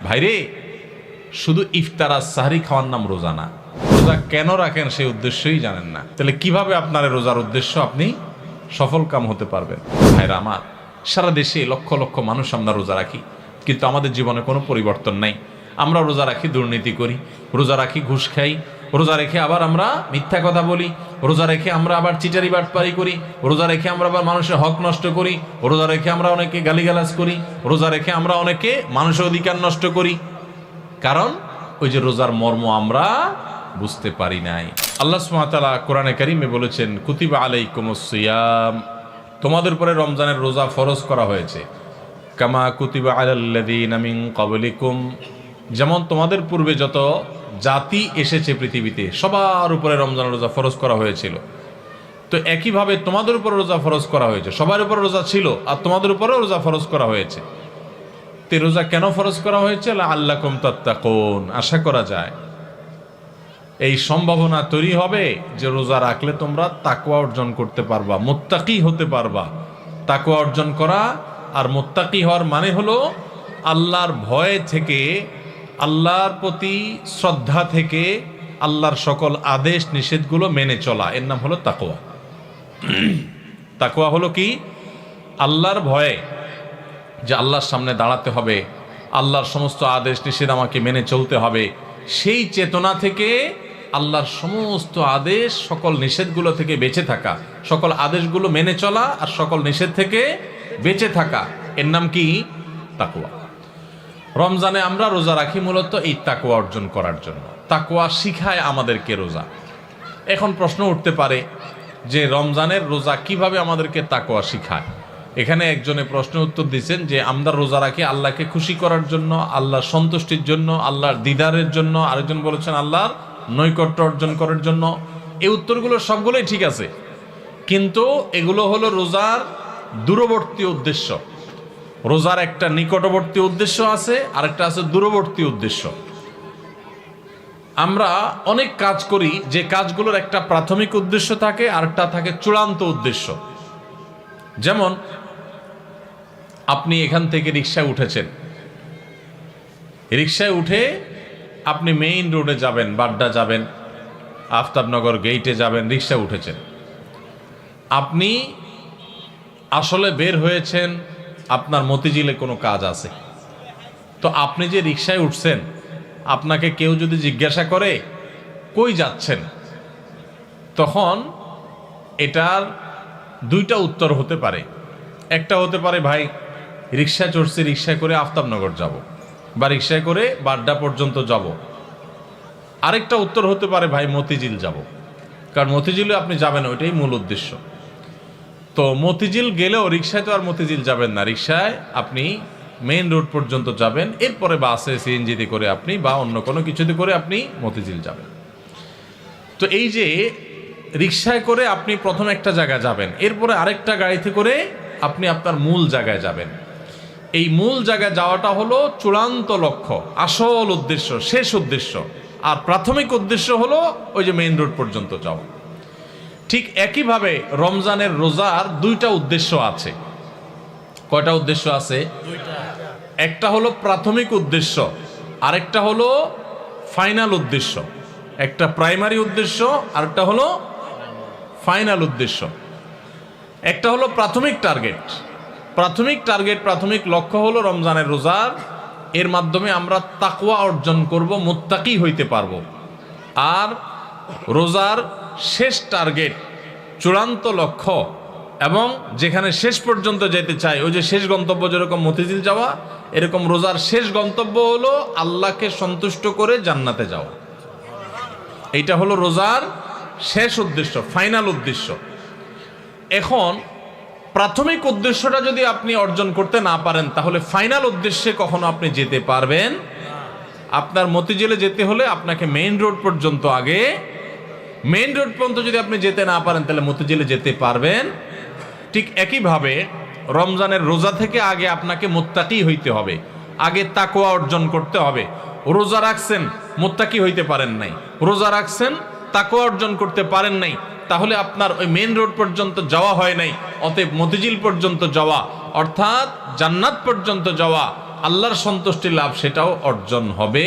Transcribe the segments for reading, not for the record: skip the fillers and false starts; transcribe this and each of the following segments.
ভাইরে, শুধু ইফতার আর সাহরি খাওয়ার নাম রোজা না। রোজা কেন রাখেন সেই উদ্দেশ্যই জানেন না, তাহলে কিভাবে আপনার রোজার উদ্দেশ্য আপনি সফল কাম হতে পারবেন? ভাইরা আমার, সারা দেশে লক্ষ লক্ষ মানুষ আমরা রোজা রাখি, কিন্তু আমাদের জীবনে কোনো পরিবর্তন নাই। আমরা রোজা রাখি, দুর্নীতি করি, রোজা রাখি, ঘুষ খাই, রোজা রেখে আবার আমরা মিথ্যা কথা বলি, রোজা রেখে আমরা আবার চিটারি বাটপারি করি, রোজা রেখে আমরা আবার মানুষের হক নষ্ট করি, রোজা রেখে আমরা অনেকে গালিগালাজ করি, রোজা রেখে আমরা অনেকে মানুষের অধিকার নষ্ট করি। কারণ ওই যে রোজার মর্ম আমরা বুঝতে পারি নাই। আল্লাহ সুবহানাহু ওয়া তাআলা কোরআনে কারিমে বলেছেন, কুতিবা আলাইকুমুস সিয়াম, তোমাদের উপরে রমজানের রোজা ফরজ করা হয়েছে। কামা কুতিবা আলাল্লাযীনা মিন ক্বাবলিকুম, যেমন তোমাদের পূর্বে যত জাতি এসেছে পৃথিবীতে সবার উপরে রমজানের রোজা ফরজ করা হয়েছিল। তো একইভাবে তোমাদের উপরে রোজা ফরজ করা হয়েছে। সবার উপরে রোজা ছিল আর তোমাদের উপরেও রোজা ফরজ করা হয়েছে। তে রোজা কেন ফরজ করা হয়েছে? লাআল্লাকুম তাত্তাকুন, আশা করা যায় এই সম্ভাবনা তৈরি হবে যে রোজা রাখলে তোমরা তাকওয়া অর্জন করতে পারবা, মুত্তাকি হতে পারবা। তাকওয়া অর্জন করা আর মুত্তাকি হওয়ার মানে হলো আল্লাহর ভয় থেকে, আল্লাহর প্রতি শ্রদ্ধা থেকে, আল্লাহর সকল আদেশ নিষেধগুলো মেনে চলা, এর নাম হলো তাকওয়া। তাকওয়া হলো কি? আল্লাহর ভয়ে, যে আল্লাহর সামনে দাঁড়াতে হবে, আল্লাহর সমস্ত আদেশ নিষেধ আমাকে মেনে চলতে হবে, সেই চেতনা থেকে আল্লাহর সমস্ত আদেশ, সকল নিষেধগুলো থেকে বেঁচে থাকা, সকল আদেশগুলো মেনে চলা আর সকল নিষেধ থেকে বেঁচে থাকা, এর নাম কি? তাকওয়া। রমজানে আমরা রোজা রাখি মূলত এই তাকওয়া অর্জন করার জন্য। তাকওয়া শিখায় আমাদেরকে রোজা। এখন প্রশ্ন উঠতে পারে যে রমজানের রোজা কিভাবে আমাদেরকে তাকওয়া শিখায়? এখানে একজনে প্রশ্ন উত্তর দিচ্ছেন যে আমরা রোজা রাখি আল্লাহকে খুশি করার জন্য, আল্লাহর সন্তুষ্টির জন্য, আল্লাহর দিদারের জন্য। আরেকজন বলেছেন আল্লাহর নৈকট্য অর্জন করার জন্য। এই উত্তরগুলো সবগুলোই ঠিক আছে, কিন্তু এগুলো হলো রোজার দূরবর্তী উদ্দেশ্য। রোজার একটা নিকটবর্তী উদ্দেশ্য আছে, আরেকটা আছে দূরবর্তী উদ্দেশ্য। আমরা অনেক কাজ করি, যে কাজগুলোর একটা প্রাথমিক উদ্দেশ্য থাকে, আরেকটা থাকে চূড়ান্ত উদ্দেশ্য। যেমন আপনি এখান থেকে রিকশায় উঠেছেন, রিকশায় উঠে আপনি মেইন রোডে যাবেন, বাড্ডা যাবেন, আফতাবনগর গেইটে যাবেন, রিকশায় উঠেছেন। আপনি আসলে বের হয়েছেন, আপনার মতিঝিলে কোনো কাজ আছে। তো আপনি যে রিকশায় উঠছেন, আপনাকে কেউ যদি জিজ্ঞাসা করে কই যাচ্ছেন, তখন এটার দুইটা উত্তর হতে পারে। একটা হতে পারে ভাই রিকশায় চড়ছি, রিকশায় করে আফতাবনগর যাব, বা রিকশায় করে বাড্ডা পর্যন্ত যাব। আরেকটা উত্তর হতে পারে ভাই মতিঝিল যাব, কারণ মতিঝিলে আপনি যাবেন, ওইটাই মূল উদ্দেশ্য। তো মতিঝিল গেলেও রিকশায় তো আর মতিঝিল যাবেন না, রিকশায় আপনি মেইন রোড পর্যন্ত যাবেন, এরপরে বাসে সিএনজিতে করে আপনি বা অন্য কোনো কিছুতে করে আপনি মতিঝিল যাবেন। তো এই যে রিকশায় করে আপনি প্রথম একটা জায়গায় যাবেন, এরপরে আরেকটা গাড়িতে করে আপনি আপনার মূল জায়গায় যাবেন। এই মূল জায়গায় যাওয়াটা হলো চূড়ান্ত লক্ষ্য, আসল উদ্দেশ্য, শেষ উদ্দেশ্য। আর প্রাথমিক উদ্দেশ্য হলো ওই যে মেইন রোড পর্যন্ত যাওয়া। ঠিক একইভাবে রমজানের রোজার দুইটা উদ্দেশ্য আছে। কয়টা উদ্দেশ্য আছে? একটা হলো প্রাথমিক উদ্দেশ্য, আরেকটা হলো ফাইনাল উদ্দেশ্য। একটা প্রাইমারি উদ্দেশ্য, আরেকটা হলো ফাইনাল উদ্দেশ্য। একটা হলো প্রাথমিক টার্গেট। প্রাথমিক লক্ষ্য হলো রমজানের রোজার, এর মাধ্যমে আমরা তাকওয়া অর্জন করব, মুত্তাকি হইতে পারবো। আর রোজার শেষ টার্গেট, চূড়ান্ত লক্ষ্য, এবং যেখানে শেষ পর্যন্ত যেতে চাই, ওই যে শেষ গন্তব্য যেরকম মতিঝিল যাওয়া, এরকম রোজার শেষ গন্তব্য হলো আল্লাহকে সন্তুষ্ট করে জান্নাতে যাওয়া। এইটা হলো রোজার শেষ উদ্দেশ্য, ফাইনাল উদ্দেশ্য। এখন প্রাথমিক উদ্দেশ্যটা যদি আপনি অর্জন করতে না পারেন, তাহলে ফাইনাল উদ্দেশ্যে কখনো আপনি যেতে পারবেন? আপনার মতিঝিলে যেতে হলে আপনাকে মেইন রোড পর্যন্ত, আগে মেইন রোড পর্যন্ত যদি আপনি যেতে না পারেন, তাহলে মতিঝিলে যেতে পারবেন? ঠিক একইভাবে রমজানের রোজা থেকে আগে আপনাকে মুত্তাকি হইতে হবে, আগে তাকওয়া অর্জন করতে হবে। রোজা রাখছেন, মুত্তাকি হইতে পারেন নাই, রোজা রাখছেন, তাকওয়া অর্জন করতে পারেন নাই, তাহলে আপনার ওই মেইন রোড পর্যন্ত যাওয়া হয় নাই। অতএব মতিঝিল পর্যন্ত যাওয়া, অর্থাৎ জান্নাত পর্যন্ত যাওয়া, আল্লাহর সন্তুষ্টি লাভ সেটাও অর্জন হবে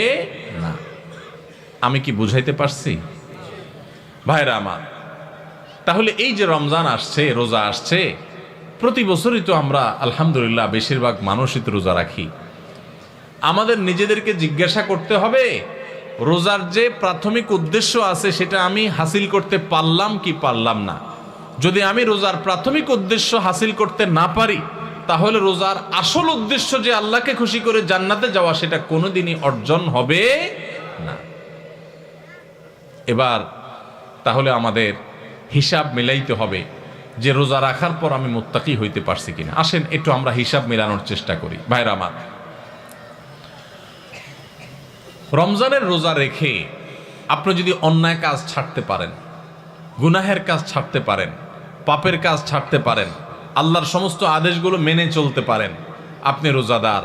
না। আমি কি বুঝাইতে পারছি ভাইরা আমার? তাহলে এই যে রমজান আসছে, রোজা আসছে, প্রতি বছরই তো আমরা আলহামদুলিল্লাহ বেশিরভাগ মানুষই তো রোজা রাখি। আমাদের নিজেদেরকে জিজ্ঞাসা করতে হবে, রোজার যে প্রাথমিক উদ্দেশ্য আছে সেটা আমি হাসিল করতে পারলাম কি পারলাম না। যদি আমি রোজার প্রাথমিক উদ্দেশ্য হাসিল করতে না পারি, তাহলে রোজার আসল উদ্দেশ্য যে আল্লাহকে খুশি করে জান্নাতে যাওয়া, সেটা কোনোদিনই অর্জন হবে না। এবার তাহলে আমাদের হিসাব মিলাইতে হবে যে রোজা রাখার পর আমি মুত্তাকি হইতে পারছি কিনা। আসেন একটু আমরা হিসাব মিলানোর চেষ্টা করি ভাইরা আমার। রমজানের রোজা রেখে আপনি যদি অন্যায় কাজ ছাড়তে পারেন, গুনাহের কাজ ছাড়তে পারেন, পাপের কাজ ছাড়তে পারেন, আল্লাহর সমস্ত আদেশগুলো মেনে চলতে পারেন, আপনি রোজাদার।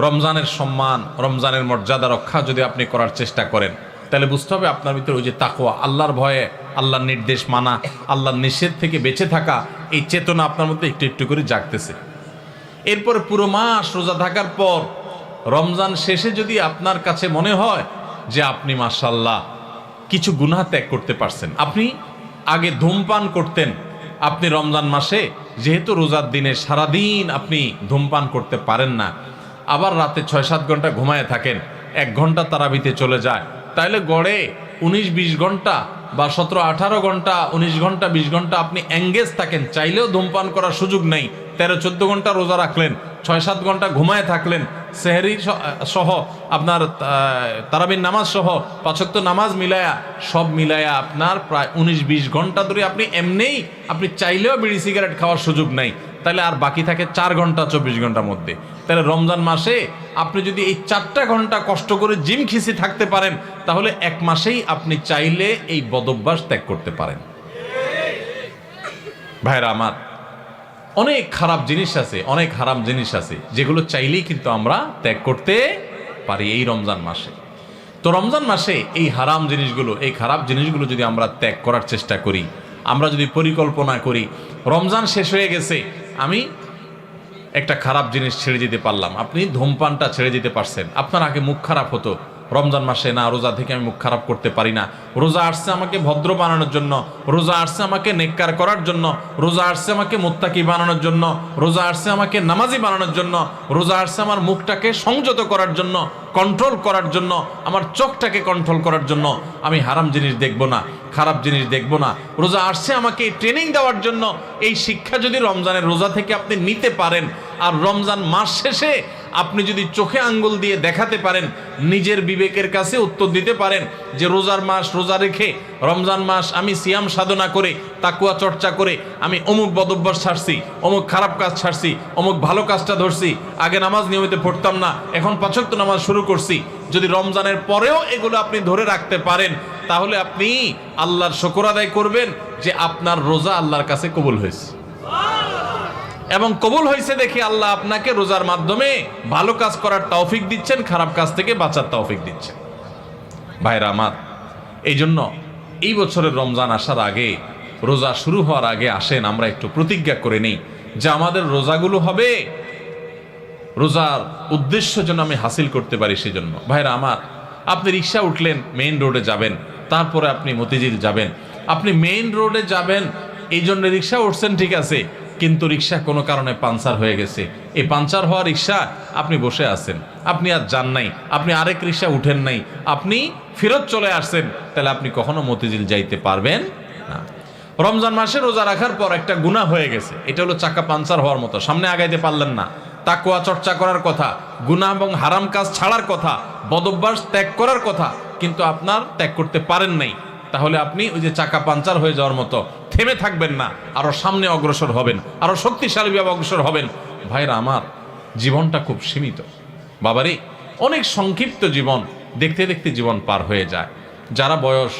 রমজানের সম্মান, রমজানের মর্যাদা রক্ষা যদি আপনি করার চেষ্টা করেন, তাহলে বুঝতে হবে আপনার ভিতরে ওই যে তাকওয়া, আল্লাহর ভয়ে, আল্লাহর নির্দেশ মানা, আল্লাহর নিষেধ থেকে বেঁচে থাকা, এই চেতনা আপনার মধ্যে একটু একটু করে জাগতেছে। এরপরে পুরো মাস রোজা থাকার পর রমজান শেষে যদি আপনার কাছে মনে হয় যে আপনি মাশাআল্লাহ কিছু গুনাহ ত্যাগ করতে পারছেন, আপনি আগে ধূমপান করতেন, আপনি রমজান মাসে যেহেতু রোজার দিনে সারাদিন আপনি ধূমপান করতে পারেন না, আবার রাতে 6-7 ঘন্টা ঘুমায় থাকেন, 1 ঘন্টা তারাবিতে চলে যায়, তাহলে গড়ে 19-20 ঘন্টা বা 17-18 ঘন্টা, 19 ঘন্টা 20 ঘন্টা আপনি এঙ্গেজ থাকেন, চাইলেও ধূমপান করার সুযোগ নেই। 13-14 ঘন্টা রোজা রাখলেন, 6-7 ঘন্টা ঘুমায় থাকলেন, সেহরি সহ আপনার তারাবির নামাজ সহ 5 ওয়াক্ত নামাজ মিলায়া, সব মিলায়া আপনার প্রায় 19-20 ঘন্টা ধরে আপনি এমনিই আপনি চাইলেও বিড়ি সিগারেট খাওয়ার সুযোগ নাই। তাহলে আর বাকি থাকে 4 ঘন্টা 24 ঘন্টার মধ্যে। তাহলে রমজান মাসে আপনি যদি এই 4টা ঘন্টা কষ্ট করে জিম খিসি থাকতে পারেন, তাহলে 1 মাসেই আপনি চাইলে এই বদভ্যাস ত্যাগ করতে পারেন। ভাইরা আমার, অনেক খারাপ জিনিস আছে, অনেক হারাম জিনিস আছে, যেগুলো চাইলেই কিন্তু আমরা ত্যাগ করতে পারি এই রমজান মাসে। তো রমজান মাসে এই হারাম জিনিসগুলো, এই খারাপ জিনিসগুলো যদি আমরা ত্যাগ করার চেষ্টা করি, আমরা যদি পরিকল্পনা করি, রমজান শেষ হয়ে গেছে, আমি একটা খারাপ জিনিস ছেড়ে দিতে পারলাম। আপনি ধূমপানটা ছেড়ে দিতে পারছেন। আপনার আগে মুখ খারাপ হতো, রমজান মাসে না রোজা থেকে আমি মুখ খারাপ করতে পারি না, রোজা আসছে আমাকে ভদ্র বানানোর জন্য, রোজা আসছে আমাকে নেককার করার জন্য, রোজা আসছে আমাকে মুত্তাকি বানানোর জন্য, রোজা আসছে আমাকে নামাজি বানানোর জন্য, রোজা আসছে আমার মুখটাকে সংযত করার জন্য, কন্ট্রোল করার জন্য, আমার চোখটাকে কন্ট্রোল করার জন্য। আমি হারাম জিনিস দেখব না, খারাপ জিনিস দেখব না। রোজা আসছে আমাকে ট্রেনিং দেওয়ার জন্য। এই শিক্ষা যদি রমজানের রোজা থেকে আপনি নিতে পারেন, আর রমজান মাস শেষে আপনি যদি চোখে আঙ্গুল দিয়ে দেখাতে পারেন, নিজের বিবেকের কাছে উত্তর দিতে পারেন যে রোজার মাস রোজা রেখে, রমজান মাস আমি সিয়াম সাধনা করে, তাকুয়া চর্চা করে আমি অমুক বদভ্যাস ছাড়ছি, অমুক খারাপ কাজ ছাড়ছি, অমুক ভালো কাজটা ধরছি, আগে নামাজ নিয়মিত পড়তাম না, এখন 5 ওয়াক্ত নামাজ শুরু করছি। যদি রমজানের পরেও এগুলো আপনি ধরে রাখতে পারেন, তাহলে আপনি আল্লাহর শুকর আদায় করবেন যে আপনার রোজা আল্লাহর কাছে কবুল হয়েছে। এবং কবুল হয়েছে দেখে আল্লাহ আপনাকে রোজার মাধ্যমে ভালো কাজ করার তৌফিক দিচ্ছেন, খারাপ কাজ থেকে বাঁচার তৌফিক দিচ্ছেন। ভাইরা আমার, এই জন্য এই বছরের রমজান আসার আগে, রোজা শুরু হওয়ার আগে আসেন আমরা একটু প্রতিজ্ঞা করে নিই যে আমাদের রোজাগুলো হবে রোজার উদ্দেশ্য যেন আমি হাসিল করতে পারি। সেজন্য ভাইরা আমার, আপনি রিক্সা উঠলেন, মেইন রোডে যাবেন, তারপরে আপনি মতিঝিল যাবেন, আপনি মেইন রোডে যাবেন এই জন্য রিক্সা উঠছেন, ঠিক আছে, কিন্তু রিক্সা কোনো কারণে পাঞ্চার হয়ে গেছে। এই পাঞ্চার হওয়া রিক্সা আপনি বসে আছেন, আপনি আর যান নাই, আপনি আরেক রিক্সা উঠেন নাই, আপনি ফেরত চলে আসছেন, তাহলে আপনি কখনো মতিঝিল যাইতে পারবেন না। রমজান মাসে রোজা রাখার পর একটা গুনাহ হয়ে গেছে, এটা হলো চাকা পাঞ্চার হওয়ার মতো, সামনে আগাইতে পারলেন না। তাকওয়া চর্চা করার কথা, গুনাহ এবং হারাম কাজ ছাড়ার কথা, বদভ্যাস ত্যাগ করার কথা, কিন্তু আপনার ত্যাগ করতে পারেন নাই। তাহলে আপনি ওই যে চাকা পাঞ্চার হয়ে যাওয়ার মতো থেমে থাকবেন না, আরো সামনে অগ্রসর হবেন, আরো শক্তিশালীভাবে অগ্রসর হবেন। ভাইরা আমার, জীবনটা খুব সীমিত বাবারে, অনেক সংক্ষিপ্ত জীবন, দেখতে দেখতে জীবন পার হয়ে যায়। যারা বয়স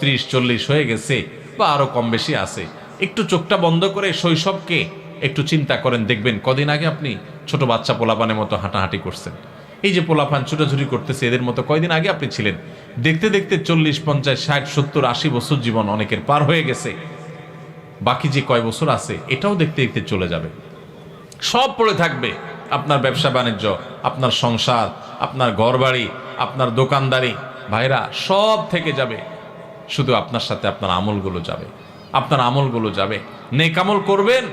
30-40 হয়ে গেছে বা আরো কম বেশি আছে, একটু চোখটা বন্ধ করে শৈশবকে একটু চিন্তা করেন, দেখবেন কদিন আগে আপনি ছোট বাচ্চা পোলাপানের মতো হাঁটাহাঁটি করছেন। এই যে পোলাপান ছুটাছুটি করতেছে, এদের মতো কয়দিন আগে আপনি ছিলেন। দেখতে দেখতে 40, 50, 60, 70, 80 বছর জীবন অনেকের পার হয়ে গেছে। বাকি যে কয় বছর আছে এটাও দেখতে দেখতে চলে যাবে, সব পড়ে থাকবে। আপনার ব্যবসা বাণিজ্য, আপনার সংসার, আপনার ঘরবাড়ি, আপনার দোকানদারি, ভাইরা সব থেকে যাবে, শুধু আপনার সাথে আপনার আমলগুলো যাবে। আপনার আমলগুলো যাবে। নেক আমল করবেন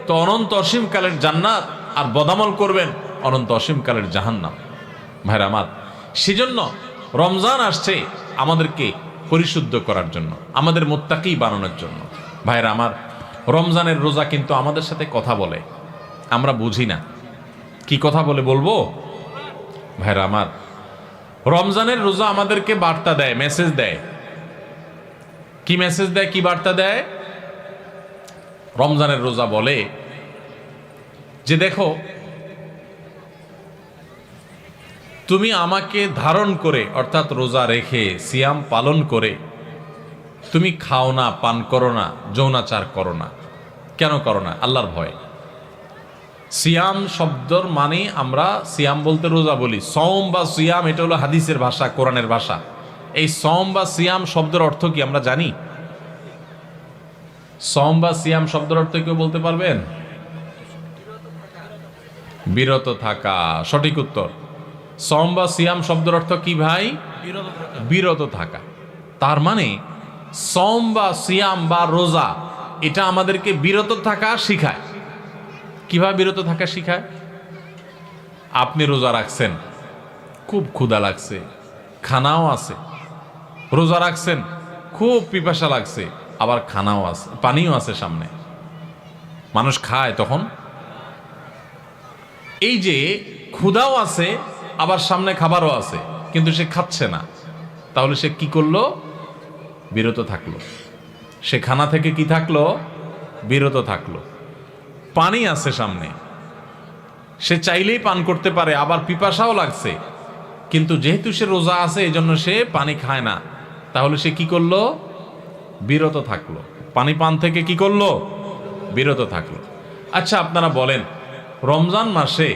তো অনন্ত অসীমকালের জান্নাত, আর বদামল করবেন অনন্ত অসীমকালের জাহান্নাম। ভাইরা আমার, সেজন্য রমজান আসছে আমাদেরকে পরিশুদ্ধ করার জন্য, আমাদের মুত্তাকি বানানোর জন্য। ভাইরা আমার, রমজানের রোজা কিন্তু আমাদের সাথে কথা বলে, আমরা বুঝি না। কি কথা বলে বলবো? ভাইরা আমার, রমজানের রোজা আমাদেরকে বার্তা দেয়, মেসেজ দেয়। কি মেসেজ দেয়, কি বার্তা দেয়? রমজানের রোজা বলে যে দেখো, তুমি আমাকে ধারণ করে, অর্থাৎ রোজা রেখে সিয়াম পালন করে তুমি খাও না, পান করো না, যৌনাচার করো না। কেন করো না? আল্লাহর ভয়। সিয়াম শব্দর মানে আমরা সিয়াম বলতে রোজা বলি। সওম বা সিয়াম এটা হলো হাদিসের ভাষা, কোরআনের ভাষা। এই সওম বা সিয়াম শব্দের অর্থ কি আমরা জানি? সওম বা সিয়াম শব্দের অর্থ কেউ বলতে পারবেন? বিরত থাকা, সঠিক উত্তর। সওম বা সিয়াম শব্দের অর্থ কি ভাই? বিরত থাকা। তার মানে সওম বা সিয়াম বা রোজা এটা আমাদেরকে বিরত থাকা শিখায়। কিভাবে বিরত থাকা শিখায়? আপনি রোজা রাখছেন, খুব ক্ষুধা লাগছে, খানাও আছে। রোজা রাখছেন, খুব পিপাসা লাগছে, আবার খানাও আছে, পানিও আছে সামনে। মানুষ খায় তখন। এই যে ক্ষুধাও আছে, আবার সামনে খাবারও আছে, কিন্তু সে খাচ্ছে না, তাহলে সে কি করলো? বিরত থাকলো। সে খানা থেকে কি থাকলো? বিরত থাকলো। পানি আছে সামনে, সে চাইলেই পান করতে পারে, আবার পিপাসাও লাগছে, কিন্তু যেহেতু সে রোজা আছে এই জন্য সে পানি খায় না, তাহলে সে কি করলো? বিরত থাকলো। পানি পান থেকে কি করলো? বিরত থাকলো। আচ্ছা, আপনারা বলেন, রমজান মাসে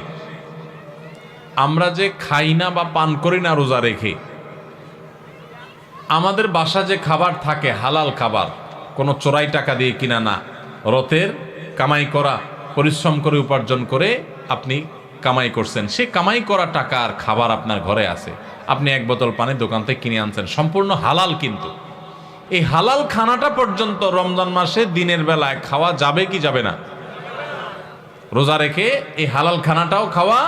আমরা যে খাই না বা পান করি না রোজা রেখে, আমাদের বাসা যে খাবার থাকে হালাল খাবার, কোনো চোরাই টাকা দিয়ে কিনা না, রতের কামাই করা, পরিশ্রম করে উপার্জন করে আপনি কামাই করছেন, সে কামাই করা টাকার খাবার আপনার ঘরে আছে, আপনি এক বোতল পানি দোকান থেকে কিনে আনছেন, সম্পূর্ণ হালাল। কিন্তু এই হালাল খানাটা পর্যন্ত রমজান মাসে দিনের বেলায় খাওয়া যাবে কি যাবে না? রোজা রেখে এই হালাল খানাটাও খাওয়া।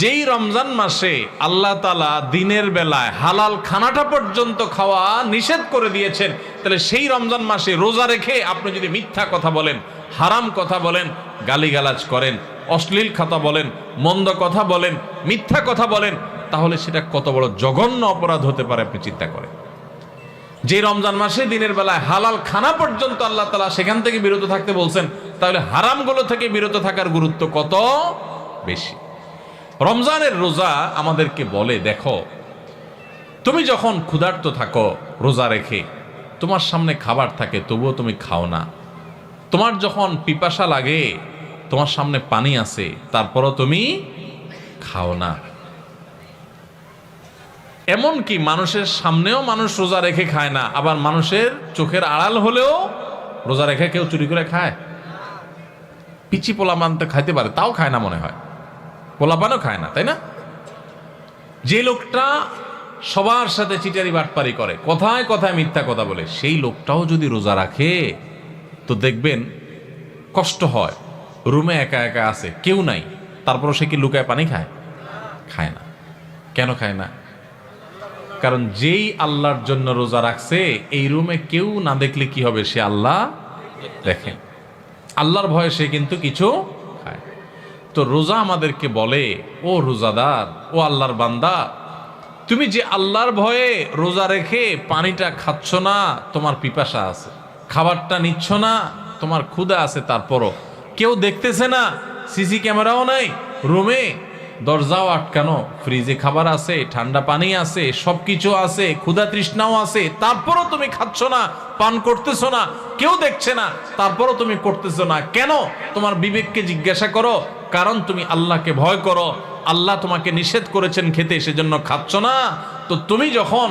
যেই রমজান মাসে আল্লাহ তাআলা দিনের বেলায় হালাল খানাটা পর্যন্ত খাওয়া নিষেধ করে দিয়েছেন, তাহলে সেই রমজান মাসে রোজা রেখে আপনি যদি মিথ্যা কথা বলেন, হারাম কথা বলেন, গালিগালাজ করেন, অশ্লীল কথা বলেন, মন্দ কথা বলেন, মিথ্যা কথা বলেন, তাহলে সেটা কত বড় জঘন্য অপরাধ হতে পারে আপনি চিন্তা করেন। যে রমজান মাসে দিনের বেলায় হালাল খানা পর্যন্ত আল্লাহ তাআলা সেখান থেকে বিরত থাকতে বলছেন, তাহলে হারামগুলো থেকে বিরত থাকার গুরুত্ব কত বেশি। রমজানের রোজা আমাদেরকে বলে, দেখো, তুমি যখন ক্ষুধার্ত থাকো রোজা রেখে, তোমার সামনে খাবার থাকে তবুও তুমি খাও না। তোমার যখন পিপাসা লাগে, তোমার সামনে পানি আছে, তারপরও তুমি খাও না। এমনকি মানুষের সামনেও মানুষ রোজা রেখে খায় না, আবার মানুষের চোখের আড়াল হলেও রোজা রেখে কেউ চুরি করে খায়? পিচি পোলাপান তো খাইতে পারে, তাও খায় না মনে হয়, পোলাপানও খায় না, তাই না? যে লোকটা সবার সাথে চিটারি বাটপারি করে, কথায় কথায় মিথ্যা কথা বলে, সেই লোকটাও যদি রোজা রাখে তো দেখবেন কষ্ট হয়। রুমে একা একা আছে, কেউ নাই, তারপরও সে কি লুকায় পানি খায়? খায় না। কেন খায় না? কারণ যেই আল্লাহর জন্য রোজা রাখছে, এই রুমে কেউ না দেখলে কি হবে? সে আল্লাহ দেখেন, আল্লাহর ভয়ে সে কিন্তু কিছু খায়। তো রোজা আমাদেরকে বলে, ও রোজাদার, ও আল্লাহর বান্দা, তুমি যে আল্লাহর ভয়ে রোজা রেখে পানিটা খাচ্ছ না, তোমার পিপাসা আছে, খাবারটা নিচ্ছ না, তোমার ক্ষুধা আছে, তারপরও কেউ দেখতেছে না, সিসি ক্যামেরাও নাই, রুমে দরজাও আটকানো, ফ্রিজে খাবার আছে, ঠান্ডা পানি আছে, সবকিছু আছে, ক্ষুধা তৃষ্ণাও আছে, তারপরও তুমি খাচ্ছ না, পান করতেছ না, কেউ দেখছে না, তারপরও তুমি করতেছ না। কেন? তোমার বিবেককে জিজ্ঞাসা করো। কারণ তুমি আল্লাহকে ভয় করো, আল্লাহ তোমাকে নিষেধ করেছেন খেতে, সেজন্য খাচ্ছ না। তো তুমি যখন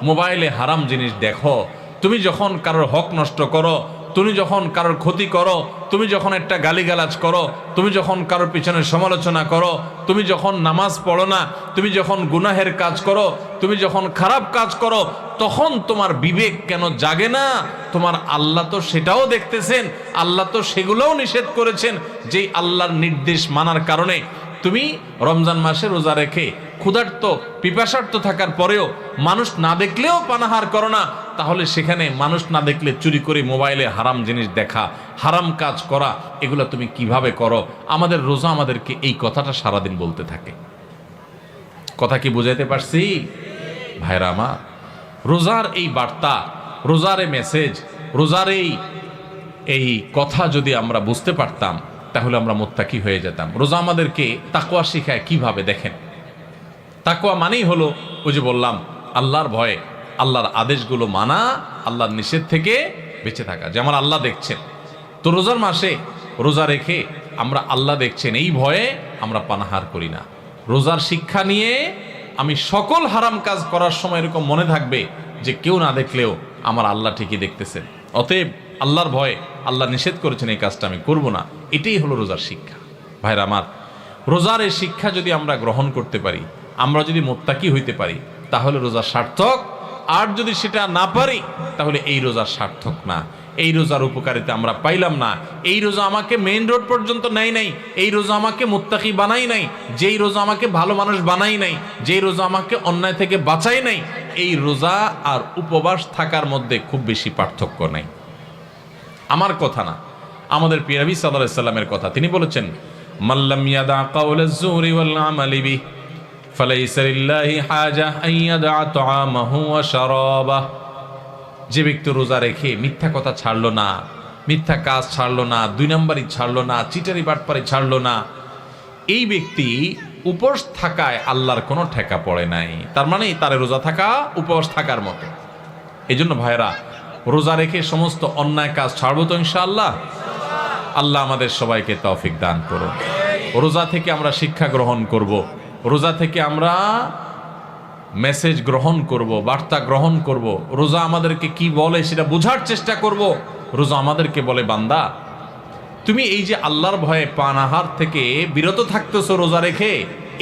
মোবাইলে হারাম জিনিস দেখো, তুমি যখন কারোর হক নষ্ট করো, তুমি যখন কারোর ক্ষতি করো, তুমি যখন একটা গালিগালাজ করো, তুমি যখন কারোর পিছনে সমালোচনা করো, তুমি যখন নামাজ পড়ো না, তুমি যখন গুনাহের কাজ করো, তুমি যখন খারাপ কাজ করো, তখন তোমার বিবেক কেন জাগে না? তোমার আল্লাহ তো সেটাও দেখতেছেন, আল্লাহ তো সেগুলোও নিষেধ করেছেন। যেই আল্লাহর নির্দেশ মানার কারণে তুমি রমজান মাসে রোজা রেখে ক্ষুধার্ত পিপাসার্ত থাকার পরেও মানুষ না দেখলেও পানাহার করো না, তাহলে সেখানে মানুষ না দেখলে চুরি করে মোবাইলে হারাম জিনিস দেখা, হারাম কাজ করা, এগুলো তুমি কিভাবে করো? আমাদের রোজা আমাদেরকে এই কথাটা সারাদিন বলতে থাকে। কথা কি বুঝাইতে পারছি ভাইরা আমার? রোজার এই বার্তা, রোজার এই মেসেজ, রোজার এই কথা যদি আমরা বুঝতে পারতাম, তাহলে আমরা মুত্তাকি হয়ে যেতাম। রোজা আমাদেরকে তাকওয়া শিখায় কিভাবে? দেখেন, তাকওয়া মানেই হলো ওই যে বললাম, আল্লাহর ভয়ে আল্লাহর আদেশগুলো মানা, আল্লাহর নিষেধ থেকে বেঁচে থাকা। যেমন আল্লাহ দেখছেন, তো রোজার মাসে রোজা রেখে আমরা আল্লাহ দেখছেন এই ভয়ে আমরা পানাহার করি না। রোজার শিক্ষা নিয়ে আমি সকল হারাম কাজ করার সময় এরকম মনে থাকবে যে কেউ না দেখলেও আমার আল্লাহ ঠিকই দেখতেছেন। অতএব আল্লাহর ভয়ে আল্লাহ নিষেধ করেছেন এই কাজটা আমি করব না। এটাই হলো রোজার শিক্ষা। ভাইরা আমার, রোজার এই শিক্ষা যদি আমরা গ্রহণ করতে পারি, আমরা যদি মুত্তাকি হইতে পারি, তাহলে রোজা সার্থক। আর যদি সেটা না পারি, তাহলে এই রোজা সার্থক না। এই রোজার উপকারিতা আমরা পাইলাম না। এই রোজা আমাকে মেইন রোড পর্যন্ত নেয় নাই, এই রোজা আমাকে মুত্তাকি বানাই নাই, যেই রোজা আমাকে ভালো মানুষ বানাই নাই, যেই রোজা আমাকে অন্যায় থেকে বাঁচাই নাই, এই রোজা আর উপবাস থাকার মধ্যে খুব বেশি পার্থক্য নাই। আমার কথা না, আমাদের প্রিয় নবী সাল্লাল্লাহু আলাইহি সাল্লামের কথা। তিনি বলেছেন, মাল্লাম ইয়াদা কাওলাজ জুরি ওয়াল আমালি বিহি ফালাইসা লিল্লাহি হাজা আন ইয়াদা তাআমাহু ওয়া শারাবাহু। যে ব্যক্তি রোজা রেখে মিথ্যা কথা ছাড়লো না, মিথ্যা কাজ ছাড়লো না, দুই নম্বরই ছাড়লো না, চিটারি বাটপারি ছাড়লো না, এই ব্যক্তি উপবাস থাকায় আল্লাহর কোনো ঠেকা পড়ে নাই। তার মানে তার রোজা থাকা উপবাস থাকার মতো। এই জন্য ভাইরা, রোজা রেখে সমস্ত অন্যায় কাজ ছাড়বো তো ইনশাআল্লাহ। আল্লাহ আমাদের সবাইকে তৌফিক দান করুন। রোজা থেকে আমরা শিক্ষা গ্রহণ করব, রোজা থেকে আমরা মেসেজ গ্রহণ করব, বার্তা গ্রহণ করব। রোজা আমাদেরকে কি বলে সেটা বোঝার চেষ্টা করব। রোজা আমাদেরকে বলে, বান্দা তুমি এই যে আল্লাহর ভয়ে পানাহার থেকে বিরত থাকতেছো রোজা রেখে,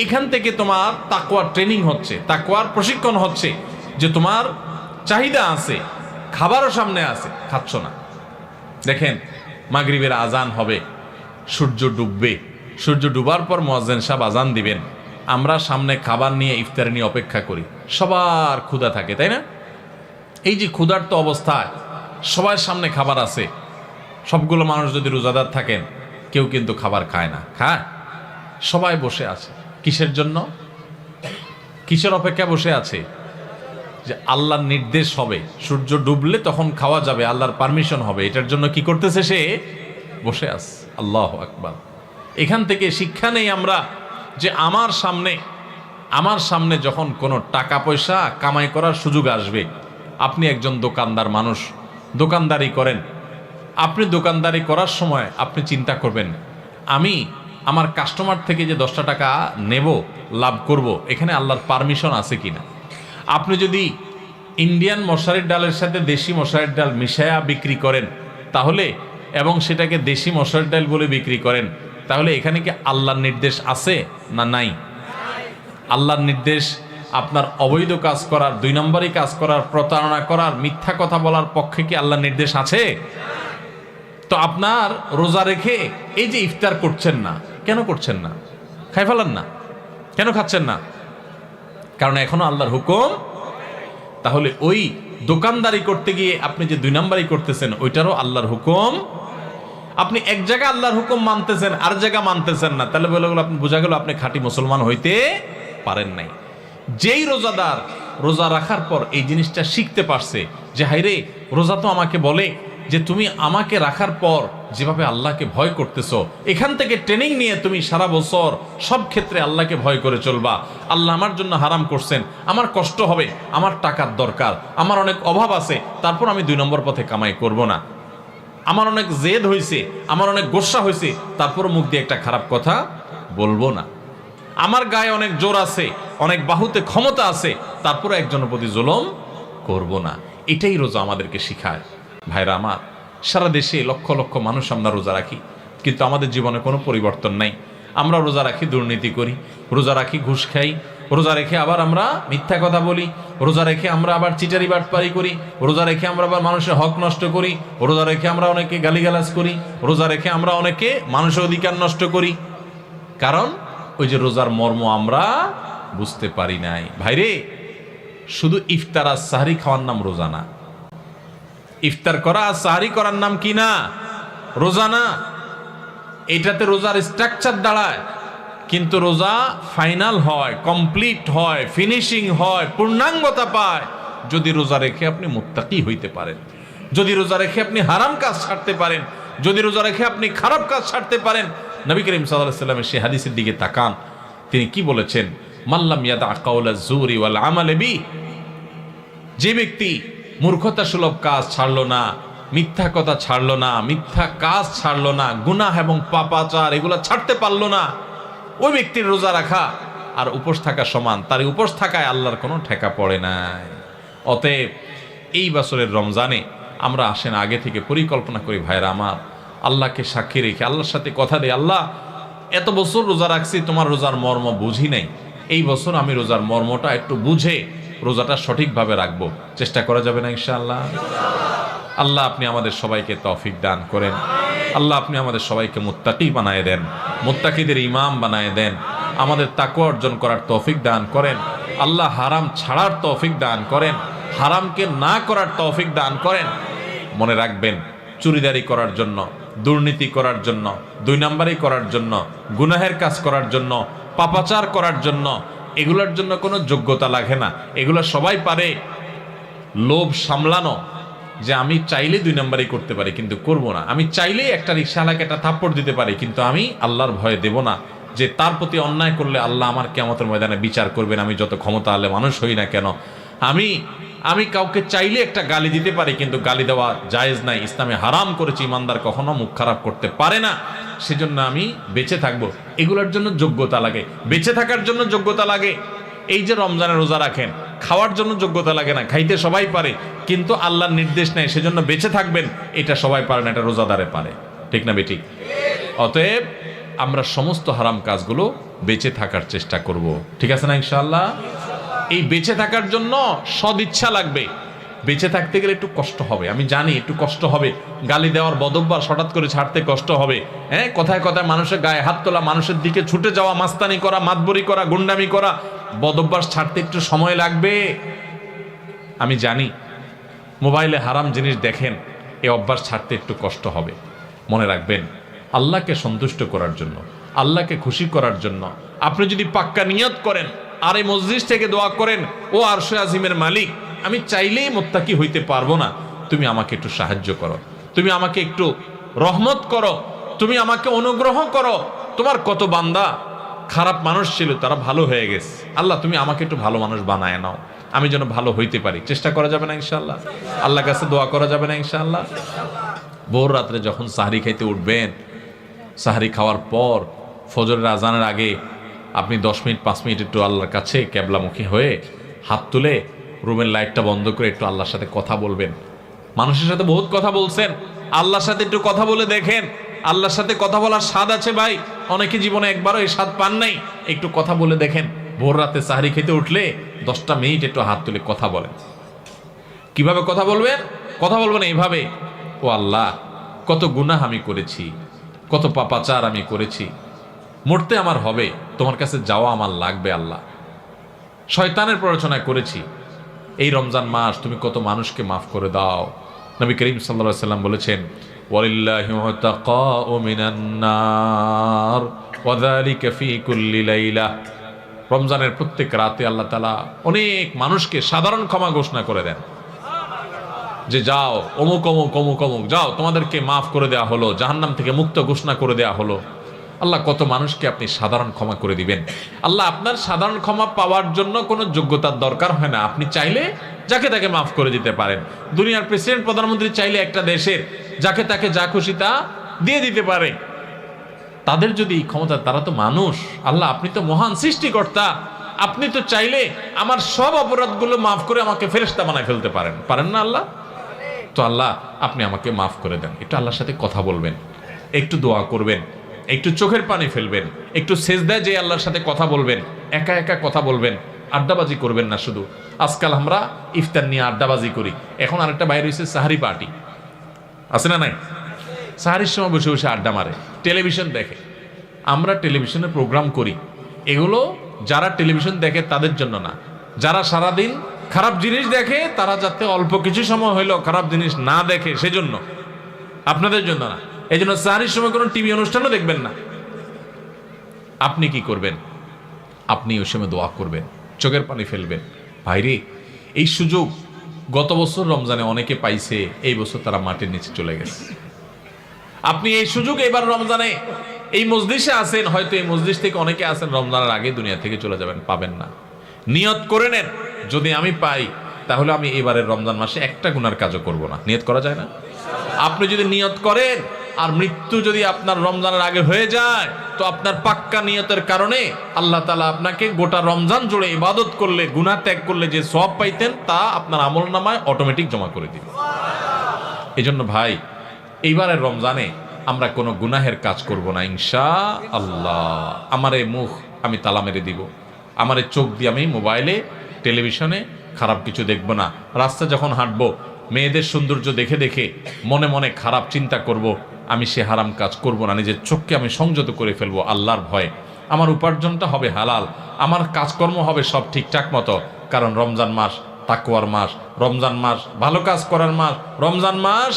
এখান থেকে তোমার তাকওয়ার ট্রেনিং হচ্ছে, তাকওয়ার প্রশিক্ষণ হচ্ছে, যে তোমার চাহিদা আছে, খাবারও সামনে আছে, খাচ্ছ না। দেখেন, মাগরিবের আজান হবে, সূর্য ডুববে, সূর্য ডুবার পর মুয়াজ্জিন সাহেব আজান দিবেন, আমরা সামনে খাবার নিয়ে ইফতার নিয়ে অপেক্ষা করি। সবার ক্ষুধা থাকে, তাই না? এই যে ক্ষুধার্ত অবস্থায় সবার সামনে খাবার আছে, সবগুলো মানুষ যদি রোজাদার থাকেন, কেউ কিন্তু খাবার খায় না, খায়? সবাই বসে আছে। কিসের জন্য? কিসের অপেক্ষা বসে আছে? যে আল্লাহর নির্দেশ হবে, সূর্য ডুবলে তখন খাওয়া যাবে, আল্লাহর পারমিশন হবে, এটার জন্য কি করতেছে? সে বসে আছে। আল্লাহু আকবার। এখান থেকে শিক্ষা নেই আমরা যে আমার সামনে যখন কোনো টাকা পয়সা কামাই করার সুযোগ আসবে, আপনি একজন দোকানদার মানুষ, দোকানদারি করেন, আপনি দোকানদারি করার সময় আপনি চিন্তা করবেন, আমি আমার কাস্টমার থেকে যে 10টা টাকা নেব, লাভ করব, এখানে আল্লাহর পারমিশন আছে কিনা। আপনি যদি ইন্ডিয়ান মশারির ডালের সাথে দেশি মশারির ডাল মিশায়া বিক্রি করেন, তাহলে এবং সেটাকে দেশি মশারির ডাল বলে বিক্রি করেন, তাহলে এখানে কি আল্লাহর নির্দেশ আছে না নাই? আল্লাহর নির্দেশ আপনার অবৈধ কাজ করার, 2 নম্বরই কাজ করার, প্রতারণা করার, মিথ্যা কথা বলার পক্ষে কি আল্লাহর নির্দেশ আছে? তো আপনার রোজা রেখে এই যে ইফতার করছেন না, কেন করছেন না? খাই ফেলান না, কেন খাচ্ছেন না? কারণ এখনো আল্লাহর হুকুম। তাহলে ওই দোকানদারি করতে গিয়ে আপনি যে 2 নম্বরই করতেছেন, ওইটারও আল্লাহর হুকুম। আপনি এক জায়গায় আল্লাহর হুকুম মানতেছেন, আর জায়গা মানতেছেন না, তাহলে বলে গেল, আপনি বোঝা গেল আপনি খাঁটি মুসলমান হইতে পারেন নাই। যেই রোজাদার রোজা রাখার পর এই জিনিসটা শিখতে পারছে যে হাইরে, রোজা তো আমাকে বলে যে তুমি আমাকে রাখার পর যেভাবে আল্লাহকে ভয় করতেছো, এখান থেকে ট্রেনিং নিয়ে তুমি সারা বছর সব ক্ষেত্রে আল্লাহকে ভয় করে চলবা। আল্লাহ আমার জন্য হারাম করছেন, আমার কষ্ট হবে, আমার টাকার দরকার, আমার অনেক অভাব আছে, তারপর আমি 2 নম্বর পথে কামাই করব না। আমার অনেক জেদ হয়েছে, আমার অনেক গোসা হয়েছে, তারপর মুখ দিয়ে একটা খারাপ কথা বলবো না। আমার গায়ে অনেক জোর আছে, অনেক বাহুতে ক্ষমতা আছে, তারপরে একজনের প্রতি জুলুম করব না। এটাই রোজা আমাদেরকে শিখায়। ভাইরা আমার, সারা দেশে লক্ষ লক্ষ মানুষ আমরা রোজা রাখি, কিন্তু আমাদের জীবনে কোনো পরিবর্তন নাই। আমরা রোজা রাখি, দুর্নীতি করি, রোজা রাখি, ঘুষ খাই, রোজা রেখে আবার আমরা মিথ্যা কথা বলি, রোজা রেখে আমরা আবার চিটারি বাটপারি করি, রোজা রেখে আমরা আবার মানুষের হক নষ্ট করি, রোজা রেখে আমরা অনেকে গালিগালাজ করি, রোজা রেখে আমরা অনেকে মানুষের অধিকার নষ্ট করি। কারণ ওই যে রোজার মর্ম আমরা বুঝতে পারি নাই। ভাইরে, শুধু ইফতার আর সাহরি খাওয়ার নাম রোজা না। ইফতার করা আর সাহরি করার নাম কি না? রোজা না। এটাতে রোজার স্ট্রাকচার দাঁড়ায়, কিন্তু রোজা ফাইনাল হয়, কমপ্লিট হয়, ফিনিশিং হয়, পূর্ণাঙ্গতা পায় যদি রোজা রেখে আপনি মুত্তাকি হইতে পারেন, যদি রোজা রেখে আপনি হারাম কাজ ছাড়তে পারেন, যদি রোজা রেখে আপনি খারাপ কাজ ছাড়তে পারেন। নবী করিম সাল্লাল্লাহু আলাইহি ওয়াসাল্লামের সেই হাদিসের দিকে তাকান, তিনি কি বলেছেন? মাল্লাম ইয়াদা কাওলা যুরি ওয়াল আমাল বি, যে ব্যক্তি মূর্খতা সুলভ কাজ ছাড়লো না, মিথ্যা কথা ছাড়লো না, মিথ্যা কাজ ছাড়লো না, গুনাহ এবং পাপাচার এগুলো ছাড়তে পারলো না, ওই ব্যক্তির রোজা রাখা আর উপোস থাকা সমান। তার উপোস থাকায় আল্লাহর কোনো ঠেকা পড়ে নাই। অতএব এই বছরের রমজানে আমরা আসেন আগে থেকে পরিকল্পনা করি, ভাইরা আমার, আল্লাহকে সাক্ষী রেখে আল্লাহর সাথে কথা দেই, আল্লাহ এত বছর রোজা রাখছি, তোমার রোজার মর্ম বুঝি নাই, এই বছর আমি রোজার মর্মটা একটু বুঝে রোজাটা সঠিকভাবে রাখবো। চেষ্টা করা যাবে না ইনশাআল্লাহ? আল্লাহ আপনি আমাদের সবাইকে তৌফিক দান করেন। আল্লাহ আপনি আমাদের সবাইকে মুত্তাকি বানায় দেন, মুত্তাকিদের ইমাম বানায় দেন, আমাদের তাকওয়া অর্জন করার তৌফিক দান করেন। আল্লাহ হারাম ছাড়ার তৌফিক দান করেন, হারামকে না করার তৌফিক দান করেন। মনে রাখবেন, চুরিদারি করার জন্য, দুর্নীতি করার জন্য, দুই নাম্বারি করার জন্য, গুনাহের কাজ করার জন্য, পাপাচার করার জন্য, এগুলোর জন্য কোনো যোগ্যতা লাগে না। এগুলো সবাই পারে। লোভ সামলানো, যে আমি চাইলে দুই নাম্বারই করতে পারি কিন্তু করব না, আমি চাইলেই একটা রিকশাওয়ালাকে একটা থাপ্পড় দিতে পারি কিন্তু আমি আল্লাহর ভয়ে দেব না, যে তার প্রতি অন্যায় করলে আল্লাহ আমার কিয়ামতের ময়দানে বিচার করবেন, আমি যত ক্ষমতা আলে মানুষ হই না কেন। আমি কাউকে চাইলে একটা গালি দিতে পারি কিন্তু গালি দেওয়া জায়েজ নাই, ইসলামে হারাম করেছে, ইমানদার কখনো মুখ খারাপ করতে পারে না। সেজন্য আমি বেঁচে থাকবো। এগুলোর জন্য যোগ্যতা লাগে, বেঁচে থাকার জন্য যোগ্যতা লাগে। এই যে রমজানে রোজা রাখেন, খাওয়ার জন্য যোগ্যতা লাগে না, খাইতে সবাই পারে, কিন্তু আল্লাহর নির্দেশ নেই, সেজন্য বেঁচে থাকবেন, এটা সবাই পারে না, এটা রোজাদারে পারে। ঠিক না বেঠিক? অতএব আমরা সমস্ত হারাম কাজগুলো বেঁচে থাকার চেষ্টা করব। ঠিক আছে না ইনশাআল্লাহ? এই বেঁচে থাকার জন্য সদিচ্ছা লাগবে। বেঁচে থাকতে গেলে একটু কষ্ট হবে, আমি জানি একটু কষ্ট হবে। গালি দেওয়ার বদভ্যাস হঠাৎ করে ছাড়তে কষ্ট হবে। হ্যাঁ, কথায় কথায় মানুষের গায়ে হাত তোলা, মানুষের দিকে ছুটে যাওয়া, মাস্তানি করা, মাতবরি করা, গুন্ডামি করা, বদভ্যাস ছাড়তে একটু সময় লাগবে। আমি জানি মোবাইলে হারাম জিনিস দেখেন, এই অভ্যাস ছাড়তে একটু কষ্ট হবে। মনে রাখবেন, আল্লাহকে সন্তুষ্ট করার জন্য, আল্লাহকে খুশি করার জন্য আপনি যদি পাক্কা নিয়ত করেন আর এই মসজিদ থেকে দোয়া করেন, ও আরশে আজিমের মালিক, আমি চাইলেই মুত্তাকি হইতে পারবো না, তুমি আমাকে একটু সাহায্য করো, তুমি আমাকে একটু রহমত করো, তুমি আমাকে অনুগ্রহ করো। তোমার কত বান্দা খারাপ মানুষ ছিল, তারা ভালো হয়ে গেছে, আল্লাহ তুমি আমাকে একটু ভালো মানুষ বানায় নাও, আমি যেন ভালো হইতে পারি। চেষ্টা করা যাবে না ইনশাআল্লাহ? আল্লাহর কাছে দোয়া করা যাবে না ইনশাআল্লাহ? ভোর রাত্রে যখন সাহরি খাইতে উঠবেন, সাহরি খাওয়ার পর ফজরের আজানের আগে আপনি 10 মিনিট 5 মিনিট একটু আল্লাহর কাছে ক্যাবলামুখী হয়ে হাত তুলে রুমের লাইটটা বন্ধ করে একটু আল্লাহর সাথে কথা বলবেন। মানুষের সাথে বহুত কথা বলছেন, আল্লাহর সাথে একটু কথা বলে দেখেন। আল্লাহর সাথে কথা বলার স্বাদ আছে ভাই, অনেকে জীবনে একবারও এই স্বাদ পান নাই। একটু কথা বলে দেখেন। ভোর রাতে সাহরি খেতে উঠলে 10টা মিনিট একটু হাত তুলে কথা বলেন। কিভাবে কথা বলবেন? কথা বলবেন এইভাবে, ও আল্লাহ, কত গুনাহ আমি করেছি, কত পাপাচার আমি করেছি, মরতে আমার হবে, তোমার কাছে যাওয়া আমার লাগবে আল্লাহ। শয়তানের প্ররোচনা করেছি, এই রমজান মাস তুমি কত মানুষকে মাফ করে দাও। নবী করিম সাল্লাল্লাহু আলাইহি ওয়াসাল্লাম বলেছেন, ওয়ালিল্লাহি মুতাকাউ মিনান নার ওয়া যালিকা ফি কুল্লি লাইলা। রমজানের প্রত্যেক রাতে আল্লাহ তাআলা অনেক মানুষকে সাধারণ ক্ষমা ঘোষণা করে দেন, যে যাও অমুক অমুক অমুক অমুক, যাও তোমাদেরকে মাফ করে দেওয়া হলো, জাহান্নাম থেকে মুক্ত ঘোষণা করে দেওয়া হলো। আল্লাহ কত মানুষকে আপনি সাধারণ ক্ষমা করে দিবেন। আল্লাহ আপনার সাধারণ ক্ষমা পাওয়ার জন্য কোনো যোগ্যতার দরকার হয় না, আপনি চাইলে যাকে তাকে মাফ করে দিতে পারেন। দুনিয়ার প্রেসিডেন্ট প্রধানমন্ত্রী চাইলে একটা দেশের যাকে তাকে যা খুশি তা দিয়ে দিতে পারে। তাদের যদি ক্ষমতা, তারা তো মানুষ। আল্লাহ আপনি তো মহান সৃষ্টিকর্তা, আপনি তো চাইলে আমার সব অপরাধগুলো মাফ করে আমাকে ফেরেশতা বানায় ফেলতে পারেন, পারেন না আল্লাহ? তো আল্লাহ আপনি আমাকে মাফ করে দেন। একটু আল্লাহর সাথে কথা বলবেন, একটু দোয়া করবেন, একটু চোখের পানি ফেলবেন, একটু সেজদায় যে আল্লাহর সাথে কথা বলবেন, একা একা কথা বলবেন, আড্ডাবাজি করবেন না। শুধু আজকাল আমরা ইফতার নিয়ে আড্ডাবাজি করি, এখন আরেকটা বাইরে হয়েছে সাহারি পার্টি, আছে না নাই? সাহারির সময় বসে বসে আড্ডা মারে, টেলিভিশন দেখে। আমরা টেলিভিশনের প্রোগ্রাম করি, এগুলো যারা টেলিভিশন দেখে তাদের জন্য না, যারা সারাদিন খারাপ জিনিস দেখে তারা যাতে অল্প কিছু সময় হইলেও খারাপ জিনিস না দেখে সেজন্য, আপনাদের জন্য না। এই জন্য সাহারির সময় কোনো টিভি অনুষ্ঠানও দেখবেন না। আপনি কি করবেন? আপনি ওই সময় দোয়া করবেন, চোখের পানি ফেলবেন। ভাইরে, এই সুযোগ গত বছর রমজানে অনেকে পাইছে, এই বছর তারা মাটির নিচে চলে গেছে। আপনি এই সুযোগ এবার রমজানে এই মজলিসে আছেন, হয়তো এই মজলিস থেকে অনেকে আছেন রমজানের আগে দুনিয়া থেকে চলে যাবেন, পাবেন না। নিয়ত করে নেন, যদি আমি পাই তাহলে আমি এবারের রমজান মাসে একটা গুনার কাজও করব না। নিয়ত করা যায় না? আপনি যদি নিয়ত করেন আর মৃত্যু যদি আপনার রমজানের আগে হয়ে যায়, তো আপনার পাক্কা নিয়তের কারণে আল্লাহ তাআলা আপনাকে গোটা রমজান জুড়ে ইবাদত করলে, গুনাহ ত্যাগ করলে যে সওয়াব পাইতেন তা আপনার আমলনামায় অটোমেটিক জমা করে দিবে। এজন্য ভাই, এইবারের রমজানে আমরা কোনো গুনাহের কাজ করব না ইনশাআল্লাহ। আমার এই মুখ আমি তালা মেরে দিব, আমার এই চোখ দিয়ে আমি মোবাইলে, টেলিভিশনে খারাপ কিছু দেখব না। রাস্তা যখন হাঁটবো, মেয়েদের সৌন্দর্য দেখে দেখে মনে মনে খারাপ চিন্তা করব, আমি সে হারাম কাজ করব না। নিজের চোখকে আমি সংযত করে ফেলবো আল্লাহর ভয়ে। আমার উপার্জনটা হবে হালাল, আমার কাজকর্ম হবে সব ঠিকঠাক মতো, কারণ রমজান মাস তাকওয়ার মাস, রমজান মাস ভালো কাজ করার মাস, রমজান মাস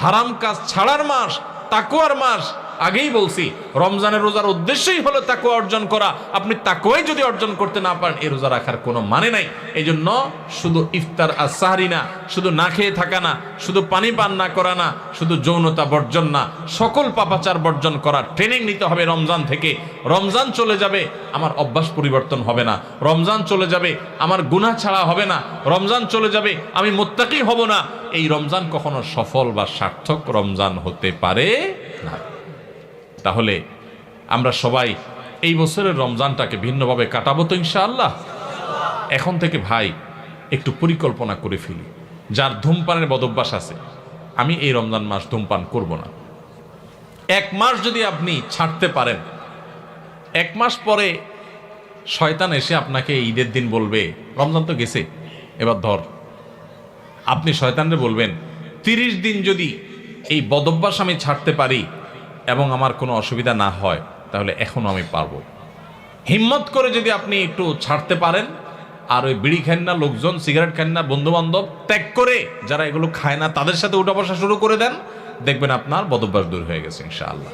হারাম কাজ ছাড়ার মাস, তাকওয়ার মাস। আগেই বলছি, রমজানের রোজার উদ্দেশ্যই হলো তাকওয়া অর্জন করা। আপনি তাকওয়াই যদি অর্জন করতে না পারেন, এই রোজা রাখার কোনো মানে নাই। এই জন্য শুধু ইফতার আর সাহরি না, শুধু না খেয়ে থাকা না, শুধু পানি পান না করা না, শুধু যৌনতা বর্জন না, সকল পাপাচার বর্জন করার ট্রেনিং নিতে হবে রমজান থেকে। রমজান চলে যাবে, আমার অভ্যাস পরিবর্তন হবে না। রমজান চলে যাবে, আমার গুনাহ ছাড়া হবে না। রমজান চলে যাবে, আমি মুত্তাকি হব না। এই রমজান কখনো সফল বা সার্থক রমজান হতে পারে না। তাহলে আমরা সবাই এই বছরের রমজানটাকে ভিন্নভাবে কাটাবো তো ইনশাআল্লাহ। এখন থেকে ভাই একটু পরিকল্পনা করে ফেলি। যার ধূমপানের বদভ্যাস আছে, আমি এই রমজান মাস ধূমপান করব না। এক মাস যদি আপনি ছাড়তে পারেন, এক মাস পরে শয়তান এসে আপনাকে ঈদের দিন বলবে, রমজান তো গেছে, এবার ধর। আপনি শয়তানরে বলবেন, 30 দিন যদি এই বদভ্যাস আমি ছাড়তে পারি এবং আমার কোনো অসুবিধা না হয়, তাহলে এখনও আমি পারবো। হিম্মত করে যদি আপনি একটু ছাড়তে পারেন, আর ওই বিড়ি খান না, লোকজন সিগারেট খান না, বন্ধু বান্ধব ত্যাগ করে যারা এগুলো খায় না তাদের সাথে উঠা বসা শুরু করে দেন, দেখবেন আপনার বদভ্যাস দূর হয়ে গেছে ইনশাআল্লাহ।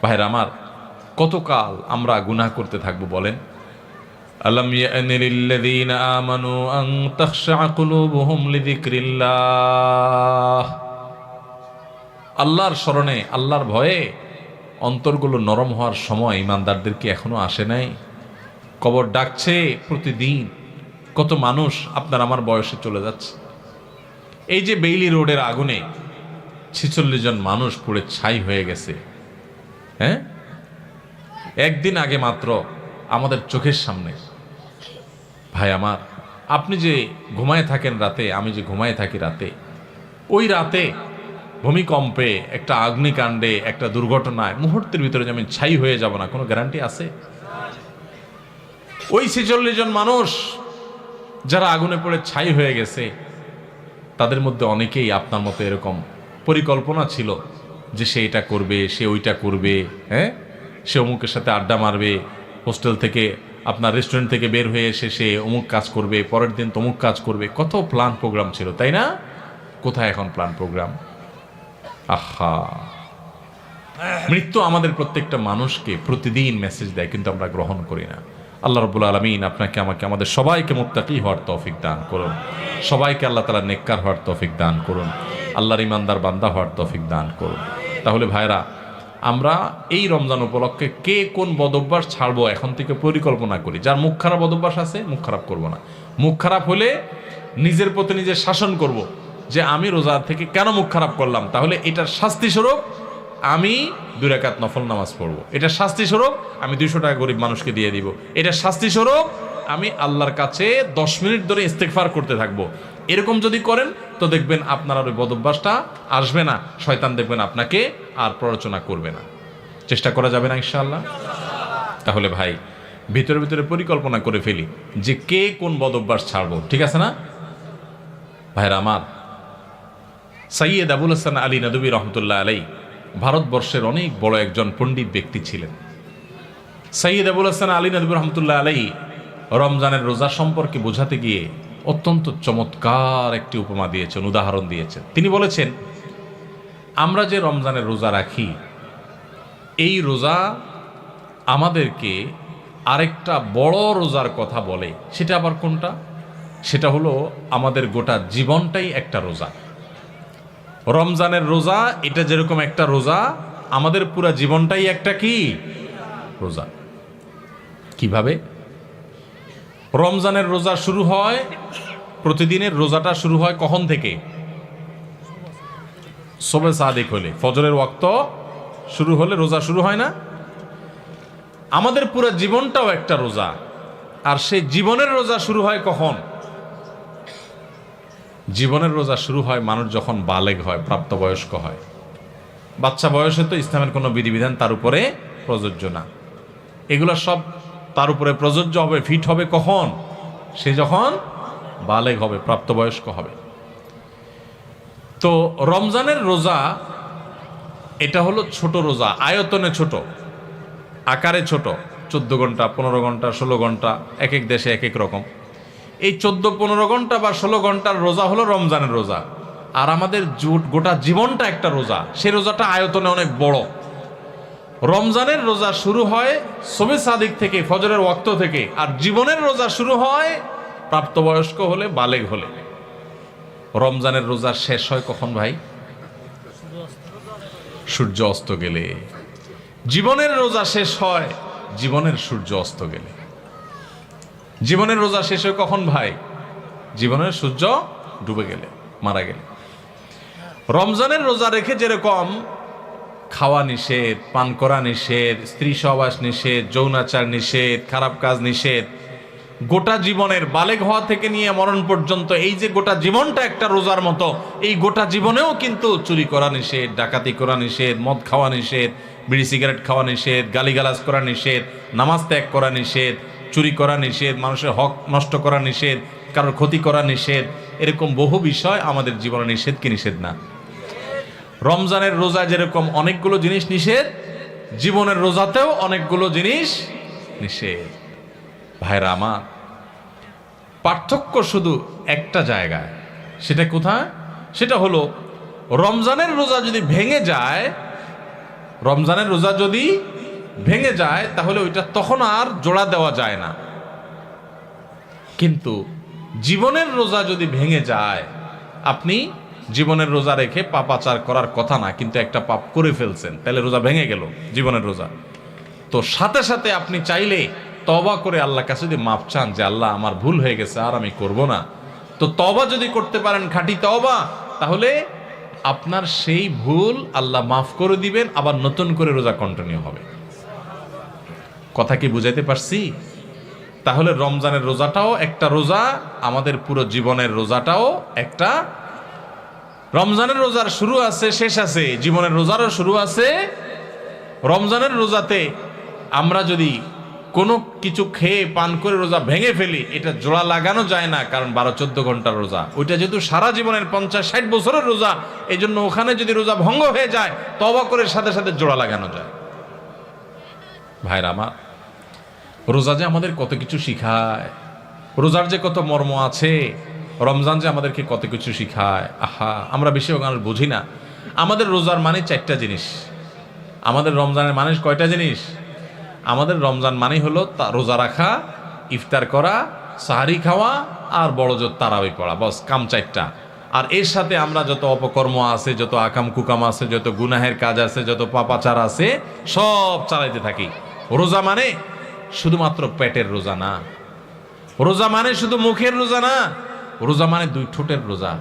ভাইরা আমার, কতকাল আমরা গুনাহ করতে থাকবো বলেন? আলাম ইয়ানি লিল্লাযীনা আমানু আন তাখশা কুলুবুহুম লিযিকরিল্লাহ। আল্লাহর স্মরণে, আল্লাহর ভয়ে অন্তরগুলো নরম হওয়ার সময় ইমানদারদের কি এখনো আসে নাই? কবর ডাকছে প্রতিদিন। কত মানুষ আপনার আমার বয়সে চলে যাচ্ছে। এই যে বেইলি রোডের আগুনে 46 জন মানুষ পুড়ে ছাই হয়ে গেছে, হ্যাঁ, একদিন আগে মাত্র আমাদের চোখের সামনে। ভাই আমার, আপনি যে ঘুমায় থাকেন রাতে, আমি যে ঘুমায় থাকি রাতে, ওই রাতে ভূমিকম্পে, একটা অগ্নিকাণ্ডে, একটা দুর্ঘটনায় মুহূর্তের ভিতরে যে আমি ছাই হয়ে যাব না, কোনো গ্যারান্টি আছে? ওই 46 জন মানুষ যারা আগুনে পড়ে ছাই হয়ে গেছে, তাদের মধ্যে অনেকেই আপনার মতো এরকম পরিকল্পনা ছিল যে সে এটা করবে, সে ওইটা করবে, হ্যাঁ, সে অমুকের সাথে আড্ডা মারবে, হোস্টেল থেকে আপনার রেস্টুরেন্ট থেকে বের হয়ে এসে সে অমুক কাজ করবে, পরের দিন তমুক কাজ করবে। কত প্ল্যান প্রোগ্রাম ছিল, তাই না? কোথায় এখন প্ল্যান প্রোগ্রাম? আহা, মৃত্যু আমাদের প্রত্যেকটা মানুষকে প্রতিদিন মেসেজ দেয়, কিন্তু আমরা গ্রহণ করি না। আল্লাহ রাব্বুল আলামিন আপনাকে, আমাকে, আমাদের সবাইকে মুত্তাকি হওয়ার তৌফিক দান করুন। সবাইকে আল্লাহ তাআলা নেককার হওয়ার তৌফিক দান করুন। আল্লাহর ইমানদার বান্দা হওয়ার তৌফিক দান করুন। তাহলে ভাইরা, আমরা এই রমজান উপলক্ষে কে কোন বদভ্যাস ছাড়বো এখন থেকে পরিকল্পনা করি। যার মুখ খারাপ বদভ্যাস আছে, মুখ খারাপ করব না। মুখ খারাপ হলে নিজের প্রতি নিজে শাসন করব যে আমি রোজা থেকে কেন মুখ খারাপ করলাম, তাহলে এটার শাস্তি স্বরূপ আমি 2 রাকাত নফল নামাজ পড়বো। এটার শাস্তি স্বরূপ আমি 200 টাকা গরিব মানুষকে দিয়ে দিব। এটার শাস্তি স্বরূপ আমি আল্লাহর কাছে 10 মিনিট ধরে ইস্তেগফার করতে থাকবো। এরকম যদি করেন, তো দেখবেন আপনার আর ওই বদভ্যাসটা আসবে না, শয়তান দেখবেন আপনাকে আর প্ররোচনা করবে না। চেষ্টা করা যাবে না ইনশাআল্লাহ? তাহলে ভাই ভিতরে ভিতরে পরিকল্পনা করে ফেলি যে কে কোন বদভ্যাস ছাড়বো, ঠিক আছে না ভাইরা আমার? সৈয়দ আবুল হাসান আলী নদভী রহমতুল্লাহ আলাই ভারতবর্ষের অনেক বড় একজন পণ্ডিত ব্যক্তি ছিলেন। সৈয়দ আবুল হাসান আলী নদভী রহমতুল্লাহ আলাই রমজানের রোজা সম্পর্কে বোঝাতে গিয়ে অত্যন্ত চমৎকার একটি উপমা দিয়েছেন, উদাহরণ দিয়েছেন। তিনি বলেছেন, আমরা যে রমজানের রোজা রাখি, এই রোজা আমাদেরকে আরেকটা বড় রোজার কথা বলে। সেটা আবার কোনটা? সেটা হলো আমাদের গোটা জীবনটাই একটা রোজা। রমজানের রোজা এটা যেরকম একটা রোজা, আমাদের পুরা জীবনটাই একটা কি রোজা। কিভাবে? রমজানের রোজা শুরু হয়, প্রতিদিনের রোজাটা শুরু হয় কখন থেকে? শবে সাদিক হলে, ফজরের ওয়াক্ত শুরু হলে রোজা শুরু হয় না? আমাদের পুরো জীবনটাও একটা রোজা। আর সেই জীবনের রোজা শুরু হয় কখন? জীবনের রোজা শুরু হয় মানুষ যখন বালেগ হয়, প্রাপ্তবয়স্ক হয়। বাচ্চা বয়সে তো ইসলামের কোনো বিধিবিধান তার উপরে প্রযোজ্য না। এগুলো সব তার উপরে প্রযোজ্য হবে, ফিট হবে কখন? সে যখন বালেগ হবে, প্রাপ্তবয়স্ক হবে। তো রমজানের রোজা এটা হলো ছোট রোজা, আয়তনে ছোট, আকারে ছোট। 14 ঘন্টা, 15 ঘন্টা, 16 ঘন্টা, এক এক দেশে এক এক রকম। এই 14-15 ঘন্টা বা 16 ঘন্টার রোজা হলো রমজানের রোজা। আর আমাদের গোটা জীবনটা একটা রোজা, সেই রোজাটা আয়তনে অনেক বড়। রমজানের রোজা শুরু হয় শবে সাদিক থেকে, ফজরের ওয়াক্ত থেকে। আর জীবনের রোজা শুরু হয় প্রাপ্তবয়স্ক হলে, বালেগ হলে। রমজানের রোজা শেষ হয় কখন ভাই? সূর্য অস্ত গেলে। জীবনের রোজা শেষ হয় জীবনের সূর্য অস্ত গেলে। জীবনের রোজা শেষ হয় কখন ভাই? জীবনের সূর্য ডুবে গেলে, মারা গেলে। রমজানের রোজা রেখে যেরকম খাওয়া নিষেধ, পান করা নিষেধ, স্ত্রী সহবাস নিষেধ, যৌনাচার নিষেধ, খারাপ কাজ নিষেধ, গোটা জীবনের বালেগ হওয়া থেকে নিয়ে মরণ পর্যন্ত এই যে গোটা জীবনটা একটা রোজার মতো, এই গোটা জীবনেও কিন্তু চুরি করা নিষেধ, ডাকাতি করা নিষেধ, মদ খাওয়া নিষেধ, বিড়ি সিগারেট খাওয়া নিষেধ, গালিগালাজ করা নিষেধ, নামাজ ত্যাগ করা নিষেধ, চুরি করা নিষেধ, মানুষের হক নষ্ট করা নিষেধ, কারোর ক্ষতি করা নিষেধ। এরকম বহু বিষয় আমাদের জীবনে নিষেধ কি নিষেধ না? রমজানের রোজা যেরকম অনেকগুলো জিনিস নিষেধ, জীবনের রোজাতেও অনেকগুলো জিনিস নিষেধ। ভাইরা আমার, পার্থক্য শুধু একটা জায়গায়। সেটা কোথায়? সেটা হলো রমজানের রোজা যদি ভেঙে যায়, রমজানের রোজা যদি ভেঙে যায় তাহলে ওইটা তখন আর জোড়া দেওয়া যায় না। কিন্তু জীবনের রোজা যদি ভেঙে যায়, আপনি জীবনের রোজা রেখে পাপাচার করার কথা না, কিন্তু একটা পাপ করে ফেলছেন, তাহলে রোজা ভেঙে গেল, জীবনের রোজা। তো সাথে সাথে আপনি চাইলে তওবা করে আল্লাহর কাছে যদি মাপ চান যে আল্লাহ আমার ভুল হয়ে গেছে, আর আমি করব না, তো তওবা যদি করতে পারেন, খাঁটি তওবা, তাহলে আপনার সেই ভুল আল্লাহ মাফ করে দিবেন, আবার নতুন করে রোজা কন্টিনিউ হবে। কথা কি বুঝাইতে পারছি? তাহলে রমজানের রোজাটাও একটা রোজা, আমাদের পুরো জীবনের রোজাটাও একটা। রমজানের রোজার শুরু আছে, শেষ আছে, জীবনের রোজারও শুরু আছে। রমজানের রোজাতে আমরা যদি কোনো কিছু খেয়ে পান করে রোজা ভেঙে ফেলি, এটা জোড়া লাগানো যায় না, কারণ 12-14 ঘন্টার রোজা। ওইটা যেহেতু সারা জীবনের 50-60 বছরের রোজা, এই জন্য ওখানে যদি রোজা ভঙ্গ হয়ে যায়, তওবা করে সাথে সাথে জোড়া লাগানো যায়। ভাইরা আমার, রোজা যে আমাদের কত কিছু শিখায়, রোজার যে কত মর্ম আছে, রমজান যে আমাদেরকে কত কিছু শিখায়। আহা, আমরা বেশি মানুষ বুঝি না। আমাদের রোজার মানে 4টা জিনিস। আমাদের রমজানের মানে কয়টা জিনিস? আমাদের রমজান মানে হলো রোজা রাখা, ইফতার করা, সাহারি খাওয়া, আর বড় জোর তারাবি পড়া, বস কাম 4টা। আর এর সাথে আমরা যত অপকর্ম আছে, যত আকাম কুকাম আছে, যত গুনাহের কাজ আছে, যত পাপাচার আছে, সব চালাইতে থাকি। রোজা মানে শুধুমাত্র পেটের রোজা না, রোজা মানে শুধু মুখের রোজা না, রোজা মানে 2 ঠোঁটের রোজা,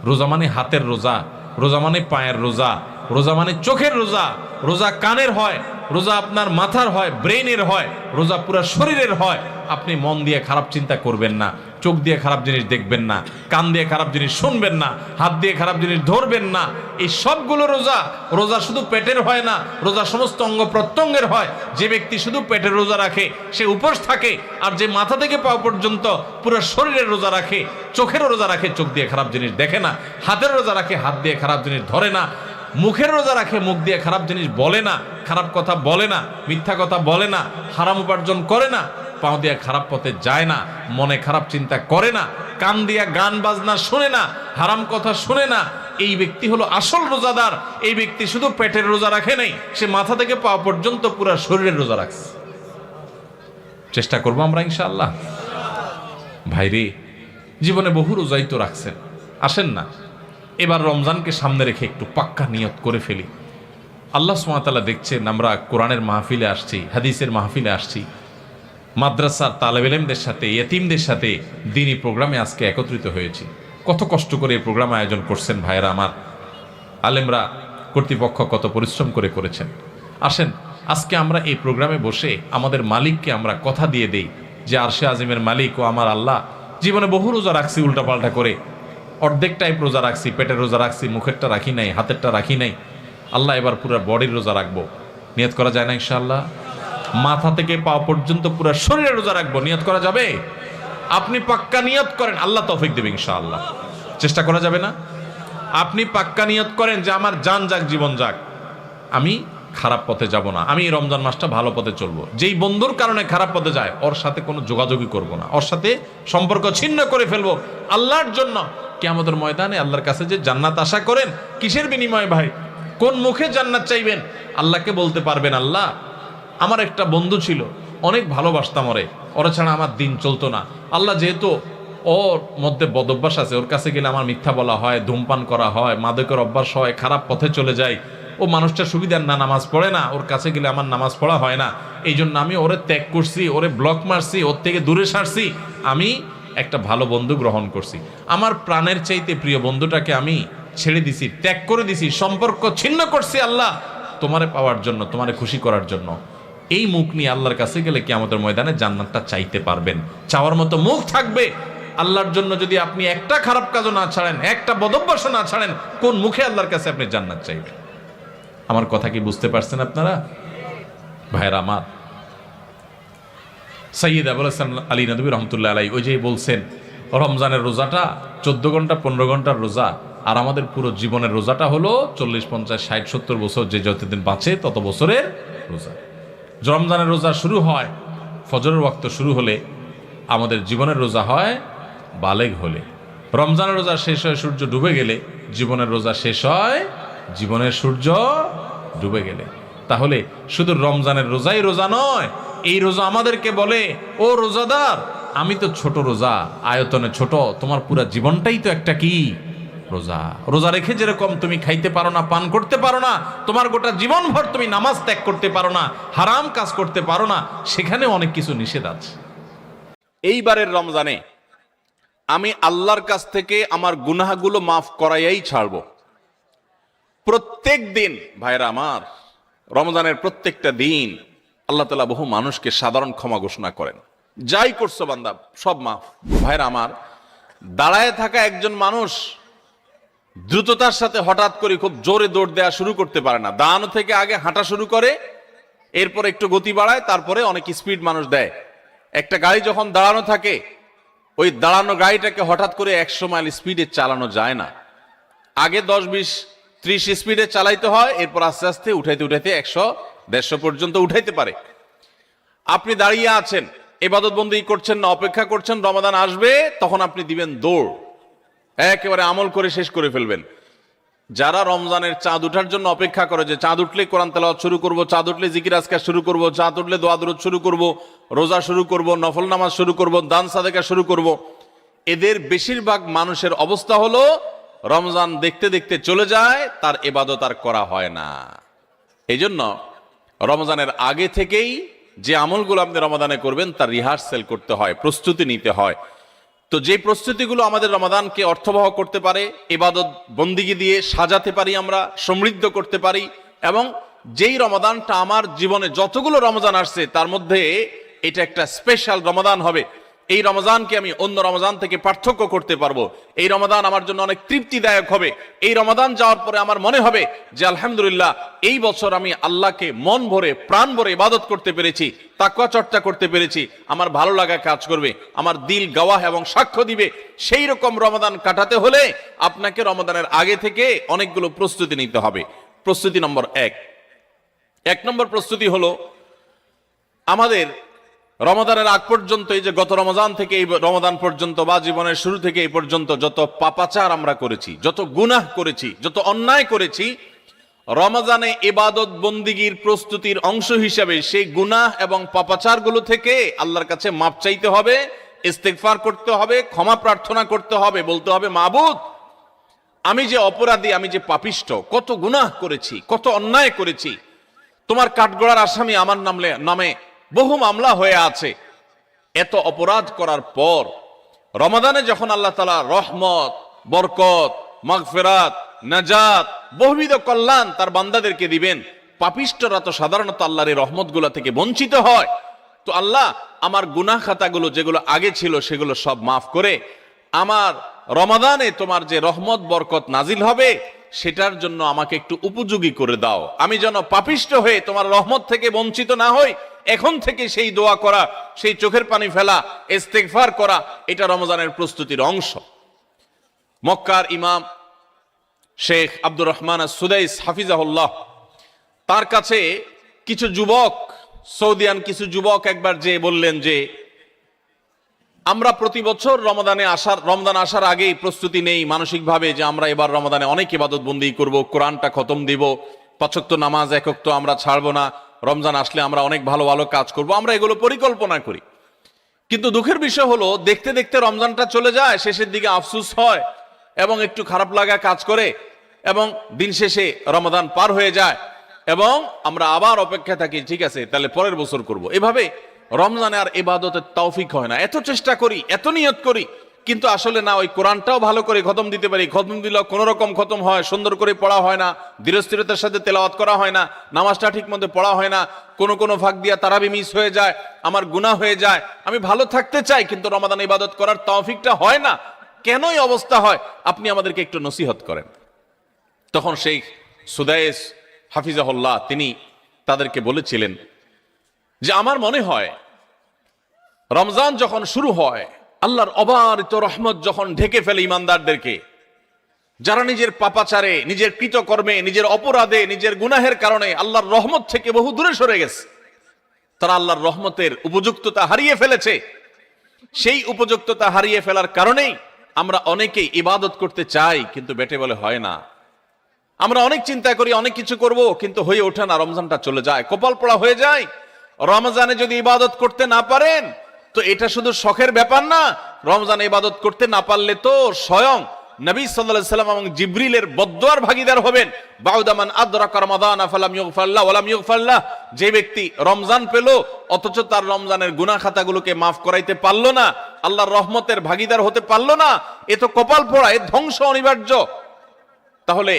রোজা মানে হাতের রোজা, রোজা মানে পায়ের রোজা, রোজা মানে চোখের রোজা, রোজা কানের হয়, রোজা আপনার মাথার হয়, ব্রেইনের হয়, রোজা পুরো শরীরের হয়। আপনি মন দিয়ে খারাপ চিন্তা করবেন না, চোখ দিয়ে খারাপ জিনিস দেখবেন না, কান দিয়ে খারাপ জিনিস শুনবেন না, হাত দিয়ে খারাপ জিনিস ধরবেন না। এই সবগুলো রোজা। রোজা শুধু পেটের হয় না, রোজা সমস্ত অঙ্গ প্রত্যঙ্গের হয়। যে ব্যক্তি শুধু পেটের রোজা রাখে সে উপোস থাকে, আর যে মাথা থেকে পা পর্যন্ত পুরো শরীরের রোজা রাখে, চোখের রোজা রাখে, চোখ দিয়ে খারাপ জিনিস দেখে না, হাতের রোজা রাখে, হাত দিয়ে খারাপ জিনিস ধরে না, মুখের রোজা রাখে, মুখ দিয়ে খারাপ জিনিস বলে না, খারাপ কথা বলে না, মিথ্যা কথা বলে না, হারাম উপার্জন করে না, পাও দিয়ে খারাপ পথে যায় না, মনে খারাপ চিন্তা করে না, কান দিয়া গান বাজনা শুনে না, হারাম কথা শুনে না। এই ব্যক্তি হলো আসল রোজাদার। এই ব্যক্তি শুধু পেটের রোজা রাখে নাই, সে মাথা থেকে পা পর্যন্ত পুরো শরীরের রোজা রাখছে। চেষ্টা করবো আমরা ইনশাআল্লাহ। ভাইরে, জীবনে বহু রোজাই তো রাখছেন, আসেন না এবার রমজানকে সামনে রেখে একটু পাক্কা নিয়ত করে ফেলি। আল্লাহ সুবহানাহু ওয়া তাআলা দেখছেন আমরা কোরআনের মাহফিলে আসছি, হাদিসের মাহফিলে আসছি, মাদ্রাসার তালেব ইলমদের সাথে, ইয়েতিমদের সাথে দ্বীনি প্রোগ্রামে আজকে একত্রিত হয়েছি। কত কষ্ট করে এই প্রোগ্রাম আয়োজন করছেন ভাইরা আমার, আলেমরা, কর্তৃপক্ষ কত পরিশ্রম করে করেছেন। আসেন আজকে আমরা এই প্রোগ্রামে বসে আমাদের মালিককে আমরা কথা দিয়ে দেই যে আরশে আজিমের মালিক ও আমার আল্লাহ, জীবনে বহু রোজা রাখছি উল্টাপাল্টা করে, অর্ধেক টাইপ রোজা রাখছি, পেটের রোজা রাখছি, মুখেরটা রাখি নাই, হাতেরটা রাখি নাই। আল্লাহ এবার পুরো বডির রোজা রাখবো। নিয়ত করা যায় না ইনশাআল্লাহ? মাথা থেকে পা পর্যন্ত পুরো শরীরে রোজা রাখবো, নিয়ত করা যাবে? আপনি পাক্কা নিয়ত করেন, আল্লাহ তৌফিক দেবে ইনশাআল্লাহ। চেষ্টা করা যাবে না? আপনি পাক্কা নিয়ত করেন যে আমার জান যাক, জীবন যাক, আমি খারাপ পথে যাব না, আমি এই রমজান মাসটা ভালো পথে চলবো। যেই বন্ধুর কারণে খারাপ পথে যায় ওর সাথে কোনো যোগাযোগই করব না, ওর সাথে সম্পর্ক ছিন্ন করে ফেলবো আল্লাহর জন্য। কিয়ামতের ময়দানে আল্লাহর কাছে যে জান্নাত আশা করেন, কিসের বিনিময়ে ভাই? কোন মুখে জান্নাত চাইবেন? আল্লাহকে বলতে পারবেন, আল্লাহ আমার একটা বন্ধু ছিল, অনেক ভালোবাসতাম ওরা ছাড়া আমার দিন চলতো না। আল্লাহ যেহেতু ওর মধ্যে বদভ্যাস আছে, ওর কাছে গেলে আমার মিথ্যা বলা হয়, ধূমপান করা হয়, মাদকের অভ্যাস হয়, খারাপ পথে চলে যায়, ও মানুষটা সুবিধার না, নামাজ পড়ে না, ওর কাছে গেলে আমার নামাজ পড়া হয় না, এই জন্য আমি ওরে ত্যাগ করছি, ওরে ব্লক মারছি, ওর থেকে দূরে সারছি, আমি একটা ভালো বন্ধু গ্রহণ করছি। আমার প্রাণের চাইতে প্রিয় বন্ধুটাকে আমি ছেড়ে দিছি, ত্যাগ করে দিছি, সম্পর্ক ছিন্ন করছি আল্লাহ তোমারে পাওয়ার জন্য, তোমারে খুশি করার জন্য। এই মুখ নিয়ে আল্লাহর কাছে গেলে কিয়ামতের ময়দানে জান্নাতটা চাইতে পারবেন, চাওয়ার মতো মুখ থাকবে। আল্লাহর জন্য যদি আপনি একটা খারাপ কাজও না ছাড়েন, একটা বদভ্যাসও না ছাড়েন, কোন মুখে আল্লাহর কাছে আপনি জান্নাত চাইবেন? আমার কথা কি বুঝতে পারছেন আপনারা ভাইরা আমার? সাইয়্যিদ আবুল হাসান আলী নদভী রহমতুল্লাহ আলাইহি ওই যে বলছেন রমজানের রোজাটা 14 ঘন্টা 15 ঘন্টার রোজা, আর আমাদের পুরো জীবনের রোজাটা হলো 40, 50, 60, 70 বছর, যে যতদিন বাঁচে তত বছরের রোজা। রমজানের রোজা শুরু হয় ফজরের ওয়াক্ত শুরু হলে, আমাদের জীবনের রোজা হয় বালেগ হলে। রমজানের রোজা শেষ হয় সূর্য ডুবে গেলে, জীবনের রোজা শেষ হয় জীবনের সূর্য ডুবে গেলে। তাহলে শুধু রমজানের রোজাই রোজা নয়, এই রোজা আমাদেরকে বলে, ও রোজাদার, আমি তো ছোট রোজা, আয়তনে ছোট, তোমার পুরো জীবনটাই তো একটা কি রোজা। রোজা রেখে যেরকম তুমি খাইতে পারো না, পান করতে পারো না, তোমার গোটা জীবন ভর তুমি নামাজ ত্যাগ করতে পারো না, হারাম কাজ করতে পারো না, সেখানে অনেক কিছু নিষেধ আছে। এইবারের রমজানে আমি আল্লাহর কাছ থেকে আমার গুনাহগুলো মাফ করাইয়াই ছাড়বো। প্রত্যেক দিন ভাইরা আমার, রমজানের প্রত্যেকটা দিন আল্লাহ তাআলা বহু মানুষকে সাধারণ ক্ষমা ঘোষণা করেন, যাই করছো বান্দা সব মাফ। ভাইরা আমার, দাঁড়ায় থাকা একজন মানুষ দ্রুততার সাথে হঠাৎ করে খুব জোরে দৌড় দেওয়া শুরু করতে পারে না। দাঁড়ানো থেকে আগে হাঁটা শুরু করে, এরপর একটু গতি বাড়ায়, তারপরে অনেক স্পিড মানুষ দেয়। একটা গাড়ি যখন দাঁড়ানো থাকে, ওই দাঁড়ানো গাড়িটাকে হঠাৎ করে 100 মাইল স্পিডে চালানো যায় না। আগে 10, 20, 30 স্পিডে চালাইতে হয়, এরপর আস্তে আস্তে উঠাইতে উঠাইতে 100, 150 পর্যন্ত উঠাইতে পারে। আপনি দাঁড়িয়ে আছেন, ইবাদত বন্দেগী করছেন না, অপেক্ষা করছেন রমাদান আসবে, তখন আপনি দিবেন দৌড়, একেবারে আমল করে শেষ করে ফেলবেন। যারা রমজানের চাঁদ উঠার জন্য অপেক্ষা করে, যে চাঁদ উঠলে কোরআন তেলাওয়াত শুরু করব, চাঁদ উঠলে জিকির আজকার শুরু করব, চাঁদ উঠলে দোয়া দুরূদ শুরু করব, রোজা শুরু করব, নফল নামাজ শুরু করব, দান সাদেকা শুরু করব, এদের বেশিরভাগ মানুষের অবস্থা হলো রমজান দেখতে দেখতে চলে যায়, তার ইবাদত আর করা হয় না। এই জন্য রমজানের আগে থেকেই যে আমলগুলো আপনি রমাদানে করবেন তার রিহার্সেল করতে হয়, প্রস্তুতি নিতে হয়। তো যে প্রস্তুতিগুলো আমাদের রমাদানকে অর্থবহ করতে পারে, ইবাদত বন্দিগি দিয়ে সাজাতে পারি, আমরা সমৃদ্ধ করতে পারি, এবং যেই রমাদানটা আমার জীবনে যতগুলো রমজান আসছে তার মধ্যে এটা একটা স্পেশাল রমাদান হবে, এই রমজানকে আমি অন্য রমজান থেকে পার্থক্য করতে পারবো, এই রমাদান আমার জন্য অনেক তৃপ্তিদায়ক হবে, এই রমাদান যাওয়ার পরে আমার মনে হবে যে আলহামদুলিল্লাহ এই বছর আমি আল্লাহকে মন ভরে প্রাণ ভরে ইবাদত করতে পেরেছি, তাকওয়া চর্চা করতে পেরেছি, আমার ভালো লাগা কাজ করবে, আমার দিল গাওয়াহ এবং সাক্ষ্য দিবে। সেই রকম রমাদান কাটাতে হলে আপনাকে রমাদানের আগে থেকে অনেকগুলো প্রস্তুতি নিতে হবে। প্রস্তুতি নম্বর এক নম্বর প্রস্তুতি হলো আমাদের রমাদানের আগ পর্যন্ত, এই যে গত রমজান থেকে এই রমাদান পর্যন্ত বা জীবনের শুরু থেকে এই পর্যন্ত যত পাপাচার আমরা করেছি, যত গুনাহ করেছি, যত অন্যায় করেছি, রমজানে ইবাদত বন্দিগির প্রস্তুতির অংশ হিসাবে সেই গুনাহ এবং পাপাচারগুলো থেকে আল্লাহর কাছে মাপ চাইতে হবে, ইস্তেগফার করতে হবে, ক্ষমা প্রার্থনা করতে হবে, বলতে হবে মাবুদ আমি যে অপরাধী, আমি যে পাপিষ্ঠ, কত গুনাহ করেছি, কত অন্যায় করেছি, তোমার কাঠগড়ার আসামি আমার নামে বহু মামলা হয়ে আছে। এত অপরাধ করার পর রমাদানে যখন আল্লাহ তাআলা রহমত, বরকত, মাগফিরাত, নাজাত, বহুবিধ কল্যাণ তার বান্দাদেরকে দিবেন, পাপিষ্ঠরা তো সাধারণত আল্লাহর এই রহমতগুলো থেকে বঞ্চিত হয়। তো আল্লাহ আমার গুনাহ খাতাগুলো যেগুলো আগে ছিল সেগুলো সব মাফ করে আমার রমাদানে তোমার যে রহমত বরকত নাজিল হবে সেটার জন্য আমাকে একটু উপযোগী করে দাও, আমি যেন পাপিষ্ঠ হয়ে তোমার রহমত থেকে বঞ্চিত না হই। এখন থেকে সেই দোয়া করা, সেই চোখের পানি ফেলা, ইস্তেগফার করা, এটা রমজানের প্রস্তুতির অংশ। মক্কার ইমাম শেখ আব্দুর রহমান আস-সুদাইস হাফিজাহুল্লাহ, তার কাছে কিছু যুবক, সৌদিয়ান কিছু যুবক একবার যে বললেন যে আমরা প্রতি বছর রমজান আসার আগেই প্রস্তুতি নেই মানসিকভাবে যে আমরা এবার রমাদানে অনেক ইবাদত বন্দি করব, কোরআনটা খতম দিব, 5 ওয়াক্ত নামাজ 1 ওয়াক্ত আমরা ছাড়বো না, রমজান আসলে আমরা অনেক ভালো ভালো কাজ করব, আমরা এগুলো পরিকল্পনা করি। কিন্তু দুঃখের বিষয় হলো দেখতে দেখতে রমজানটা চলে যায়, শেষের দিকে আফসোস হয় এবং একটু খারাপ লাগা কাজ করে এবং দিন শেষে রমাদান পার হয়ে যায় এবং আমরা আবার অপেক্ষায় থাকি, ঠিক আছে তাহলে পরের বছর করব। এভাবে রমজানে আর ইবাদতের তৌফিক হয় না। এত চেষ্টা করি, এত নিয়ত করি, কিন্তু আসলে না ওই কোরআনটাও ভালো করে খতম দিতে পারি, খতম দিলেও কোনো রকম খতম হয়, সুন্দর করে পড়া হয় না, ধীরস্থিরতার সাথে তেলাওয়াত করা হয় না, নামাজটা ঠিক মতো পড়া হয় না, কোনো ভাগ দিয়া তারাবি মিস হয়ে যায়, আমার গুনাহ হয়ে যায়। আমি ভালো থাকতে চাই কিন্তু রমাদান ইবাদত করার তৌফিকটা হয় না। কেনই অবস্থা হয় আপনি আমাদেরকে একটু নসিহত করেন। তখন শেখ সুদাইস হাফিজাহুল্লাহ তিনি তাদেরকে বলেছিলেন যে আমার মনে হয় রমজান যখন শুরু হয়, আল্লাহর অবারিত রহমত যখন ঢেকে ফেলে ইমানদারদেরকে, যারা নিজের পাপাচারে, নিজের কৃতকর্মে, নিজের অপরাধে, নিজের গুনাহের কারণে আল্লাহর রহমত থেকে বহু দূরে সরে গেছে, তারা আল্লাহর রহমতের উপযুক্ততা হারিয়ে ফেলেছে। সেই উপযুক্ততা হারিয়ে ফেলার কারণেই আমরা অনেকেই ইবাদত করতে চাই কিন্তু বেটে বলে হয় না। আমরা অনেক চিন্তা করি, অনেক কিছু করব, কিন্তু হয়ে ওঠে না, রমজানটা চলে যায়, কপাল পোড়া হয়ে যায়। রমজানে যদি ইবাদত করতে না পারেন তো এটা শুধু শখের ব্যাপার না, রমজানে ইবাদত করতে না পারলে তো স্বয়ং নবী সাল্লাল্লাহু আলাইহি সাল্লাম এবং জিবরিলের বদদুয়ার ভাগীদার হবেন। বাউদামান আদরাকা রমাদান ফালাম ইগফারলাহ ওয়ালাম ইগফারলাহ, যে ব্যক্তি রমজান পেল অথচ তার রমজানের গুনাহ খাতাগুলোকে মাফ করাইতে পারলো না, আল্লাহর রহমতের ভাগীদার হতে পারলো না, এ তো কপাল পোড়া, এ ধ্বংস অনিবার্য। তাহলে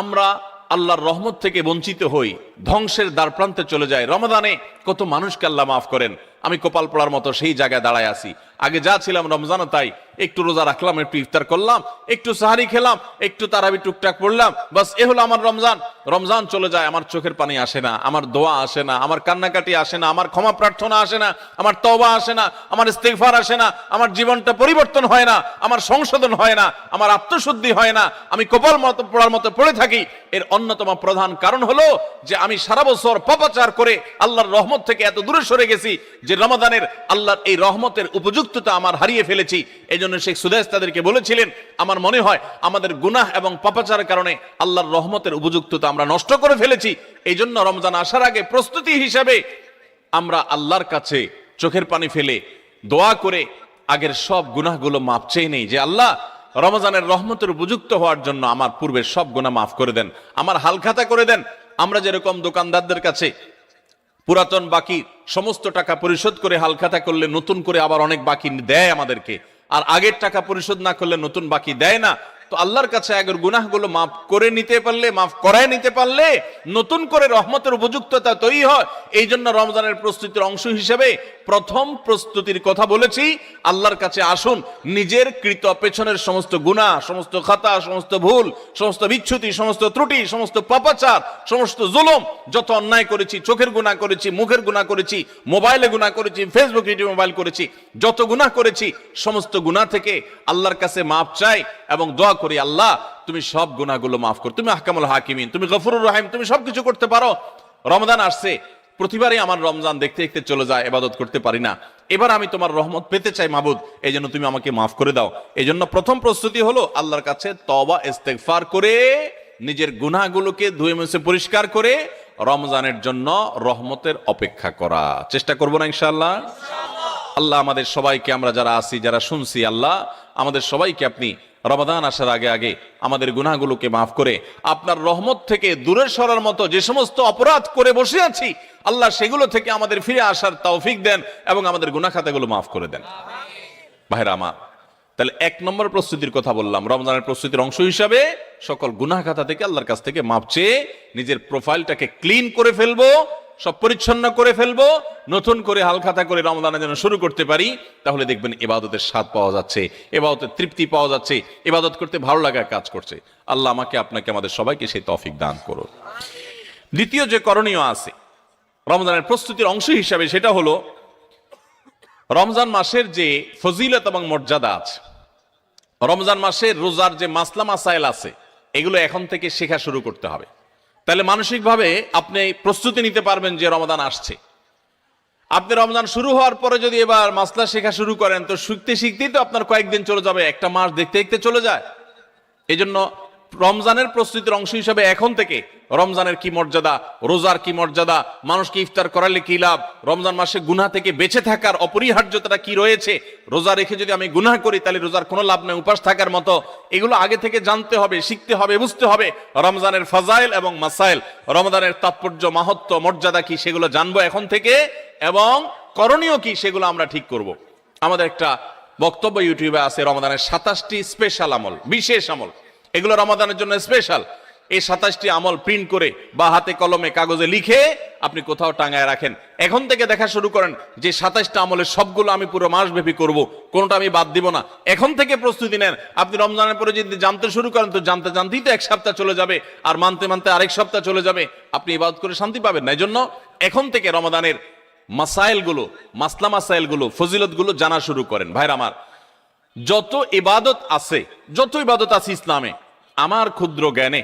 আমরা আল্লাহর রহমত থেকে বঞ্চিত হই, ধ্বংসের দ্বার প্রান্তে চলে যায়। রমাদানে কত মানুষকে আল্লাহ মাফ করেন, আমি কপাল পোড়ার মতো সেই জায়গায় দাঁড়ায় আছি। আগে যা ছিলাম রমজানে তাই, একটু রোজা রাখলাম, একটু ইফতার করলাম, একটু সাহারি খেলাম, একটু তারাবি টুকটাক পড়লাম, বাস এ হলো আমার রমজান। রমজান চলে যায়, আমার চোখের পানি আসে না, আমার দোয়া আসে না, আমার কান্নাকাটি আসে না, আমার ক্ষমা প্রার্থনা আসে না, আমার তওবা আসে না, আমার ইস্তেগফার আসে না, আমার জীবনটা পরিবর্তন হয় না, আমার সংশোধন হয় না, আমার আত্মশুদ্ধি হয় না, আমি কপাল মতো পড়ার মতো পড়ে থাকি। এর অন্যতম প্রধান কারণ হলো যে আমি সারা বছর পাপাচার করে আল্লাহর রহমত থেকে এত দূরে সরে গেছি যে রমাদানের আল্লাহর এই রহমতের উপযুক্ততা আমার হারিয়ে ফেলেছি। এই জন্য শেখ সুদাইস তাদেরকে বলেছিলেন আমার মনে হয় আমাদের গুনাহ এবং পাপাচারের কারণে আল্লাহর রহমতের উপযুক্ততা আমরা নষ্ট করে ফেলেছি। এই জন্য রমজান আসার আগে প্রস্তুতি হিসাবে আমরা আল্লাহর কাছে চোখের পানি ফেলে দোয়া করে আগের সব গুনাহগুলো মাপ চেয়ে নেই যে আল্লাহ রমজানের রহমতের উপযুক্ত হওয়ার জন্য আমার পূর্বের সব গুনাহ মাফ করে দেন, আমার হালখাতা করে দেন। আমরা যেরকম দোকানদারদের কাছে পুরাতন বাকি সমস্ত টাকা পরিশোধ করে হালখাতা করলে নতুন করে আবার অনেক বাকি দেয় আমাদেরকে, আর আগের টাকা পরিশোধ না করলে নতুন বাকি দেয় না, তো আল্লাহর কাছে আগের গুনাহগুলো মাফ করে নিতে পারলে, মাফ করায় নিতে পারলে নতুন করে রহমতের উপযুক্ততা তৈরি হয়। এই জন্য রমজানের প্রস্তুতির অংশ হিসেবে প্রথম প্রস্তুতির কথা বলেছি। আল্লাহর কাছে আসুন, নিজের কৃত পেছনের সমস্ত গুনাহ, সমস্ত খাতা, সমস্ত ভুল, সমস্ত বিচ্যুতি, সমস্ত ত্রুটি, সমস্ত পাপাচার, সমস্ত জুলুম, যত অন্যায় করেছি, চোখের গুনাহ করেছি, মুখের গুনাহ করেছি, মোবাইলে গুনাহ করেছি, ফেসবুক, ইউটিউব, মোবাইল করেছি, যত গুনাহ করেছি সমস্ত গুনাহ থেকে আল্লাহর কাছে মাফ চাই এবং দোয়া করি, আল্লাহ তুমি সব গুনাহগুলো মাফ করো, তুমি আহকামুল হাকিমিন, তুমি গফুরুর রহিম, তুমি সবকিছু করতে পারো। রমজান আসছে, প্রতিবারই আমার রমজান দেখতে দেখতে চলে যায়, ইবাদত করতে পারি না। এবার আমি তোমার রহমত পেতে চাই মাবুদ, এই জন্য তুমি আমাকে মাফ করে দাও। এই জন্য প্রথম প্রস্তুতি হলো আল্লাহর কাছে তওবা ইস্তেগফার করে নিজের গুনাহগুলোকে ধুয়ে মুছে পরিষ্কার করে রমজানের জন্য রহমতের অপেক্ষা করা। চেষ্টা করবো না ইনশাআল্লাহ? আল্লাহ আমাদের সবাইকে, আমরা যারা আছি, যারা শুনছি, আল্লাহ আমাদের সবাইকে আপনি রমাদান আসার আগে আগে আমাদের গুনাহগুলোকে মাফ করে আপনার রহমত থেকে দূরে সরার মতো যে সমস্ত অপরাধ করে বসে আছি, আল্লাহ সেগুলো থেকে আমাদের ফিরে আসার তৌফিক দেন এবং আমাদের গুনাহ খাতাগুলো মাফ করে দেন। ভাইরা আমার, তাহলে 1 নম্বর প্রস্তুতির কথা বললাম। রমজানের প্রস্তুতির অংশ হিসাবে সকল গুনাহ খাতা থেকে আল্লাহর কাছ থেকে মাপ চেয়ে নিজের প্রোফাইলটাকে ক্লিন করে ফেলবো, সব পরিচ্ছন্ন করে ফেলবো, নতুন করে হালখাতা করে রমজানের জন্য শুরু করতে পারি। তাহলে দেখবেন ইবাদতের স্বাদ পাওয়া যাচ্ছে, ইবাদতের তৃপ্তি পাওয়া যাচ্ছে, ইবাদত করতে ভালো লাগা কাজ করছে। আল্লাহ আমাকে, আপনাকে, আমাদের সবাইকে সেই তৌফিক দান করুন। দ্বিতীয় যে করণীয় আছে রমজানের প্রস্তুতির অংশ হিসাবে, সেটা হলো রমজান মাসের যে ফজিলত এবং মর্যাদা আছে, রমজান মাসের রোজার যে মাসলা মাসাইল আছে, এগুলো এখন থেকে শেখা শুরু করতে হবে। তাহলে মানসিকভাবে আপনি প্রস্তুতি নিতে পারবেন যে রমজান আসছে। আপনি রমজান শুরু হওয়ার পরে যদি এবার মাসলা শেখা শুরু করেন, তো শিখতে শিখতেই তো আপনার কয়েকদিন চলে যাবে, একটা মাস দেখতে দেখতে চলে যায়। এই জন্য রমজানের প্রস্তুতির অংশ হিসাবে এখন থেকে রমজানের কি মর্যাদা, রোজার কি মর্যাদা, মানুষকে ইফতার করালে কি লাভ, রমজান মাসে গুনাহ থেকে বেঁচে থাকার অপরিহার্যতাটা কি রয়েছে, রোজা রেখে যদি আমি গুনাহ করি তাহলে রোজার কোনো লাভ নেই, উপাস থাকার মতো, এগুলো আগে থেকে জানতে হবে, শিখতে হবে, বুঝতে হবে। রমজানের ফাজাইল এবং মাসাইল, রমজানের তাৎপর্য, মাহাত্ম্য, মর্যাদা কি, সেগুলো জানবো এখন থেকে, এবং করণীয় কি সেগুলো আমরা ঠিক করব। আমাদের একটা বক্তব্য ইউটিউবে আছে, রমজানের 27টি স্পেশাল আমল, বিশেষ আমল, এগুলো রমাদানের জন্য স্পেশাল। এই 27টি আমল প্রিন্ট করে বা হাতে কলমে কাগজে লিখে আপনি কোথাও টাঙায় রাখেন। এখন থেকে দেখা শুরু করেন যে 27টা আমলের সবগুলো আমি পুরো মাস ব্যাপী করব, কোনটা আমি বাদ দিব না। এখন থেকে প্রস্তুতি নেন। আপনি রমজানের পরে যদি জানতে শুরু করেন, তো জানতে জানতেই তো 1 সপ্তাহ চলে যাবে, আর মানতে মানতে আরেক সপ্তাহ চলে যাবে, আপনি ইবাদত করে শান্তি পাবেন না। এই জন্য এখন থেকে রমাদানের মাসাইলগুলো, মাসলা মাসাইলগুলো, ফজিলতগুলো জানা শুরু করেন। ভাইরা আমার, যত ইবাদত আছে, যত ইবাদত আছে ইসলামে, আমার ক্ষুদ্র জ্ঞানে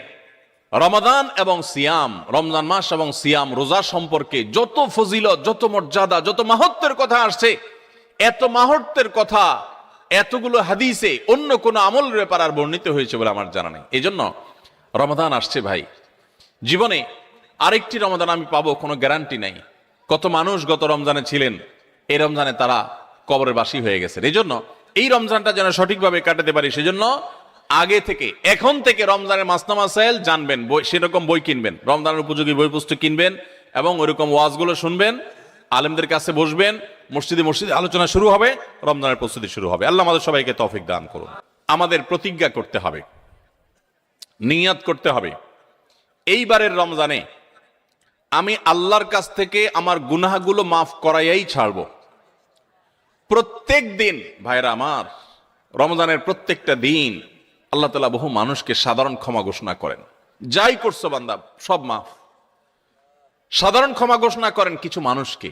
রমাদান এবং সিয়াম, রমজান মাস এবং সিয়াম, রোজা সম্পর্কে যত ফজিলত, যত মর্যাদা, যত মাহাত্ম্যের কথা আসছে, এত মাহাত্ম্যের কথা এতগুলো হাদিসে অন্য কোন আমলের ব্যাপার আর বর্ণিত হয়েছে বলে আমার জানা নেই। এই জন্য রমাদান আসছে ভাই, জীবনে আরেকটি রমাদান আমি পাবো কোনো গ্যারান্টি নাই। কত মানুষ গত রমজানে ছিলেন, এই রমজানে তারা কবরের বাসী হয়ে গেছে। এই জন্য এই রমজানটা যেন সঠিকভাবে কাটাতে পারি, সেজন্য আগে থেকে, এখন থেকে রমজানের মাসলা মাসাইল জানবেন, সেরকম বই কিনবেন, রমজানের উপযোগী বই পুস্তক কিনবেন, এবং ওইরকম ওয়াজগুলো শুনবেন, আলেমদের কাছে বসবেন, মসজিদে মসজিদে আলোচনা শুরু হবে, রমজানের প্রস্তুতি শুরু হবে। আল্লাহ আমাদের সবাইকে তৌফিক দান করুন। আমাদের প্রতিজ্ঞা করতে হবে, নিয়াত করতে হবে, এইবারের রমজানে আমি আল্লাহর কাছ থেকে আমার গুনাহগুলো মাফ করাইয়াই ছাড়বো। প্রত্যেক দিন, ভাইরা আমার, রমজানের প্রত্যেকটা দিন আল্লাহ তাআলা বহু মানুষকে সাধারণ ক্ষমা ঘোষণা করেন। যাই করছো বান্দা সব মাফ, সাধারণ ক্ষমা ঘোষণা করেন কিছু মানুষকে।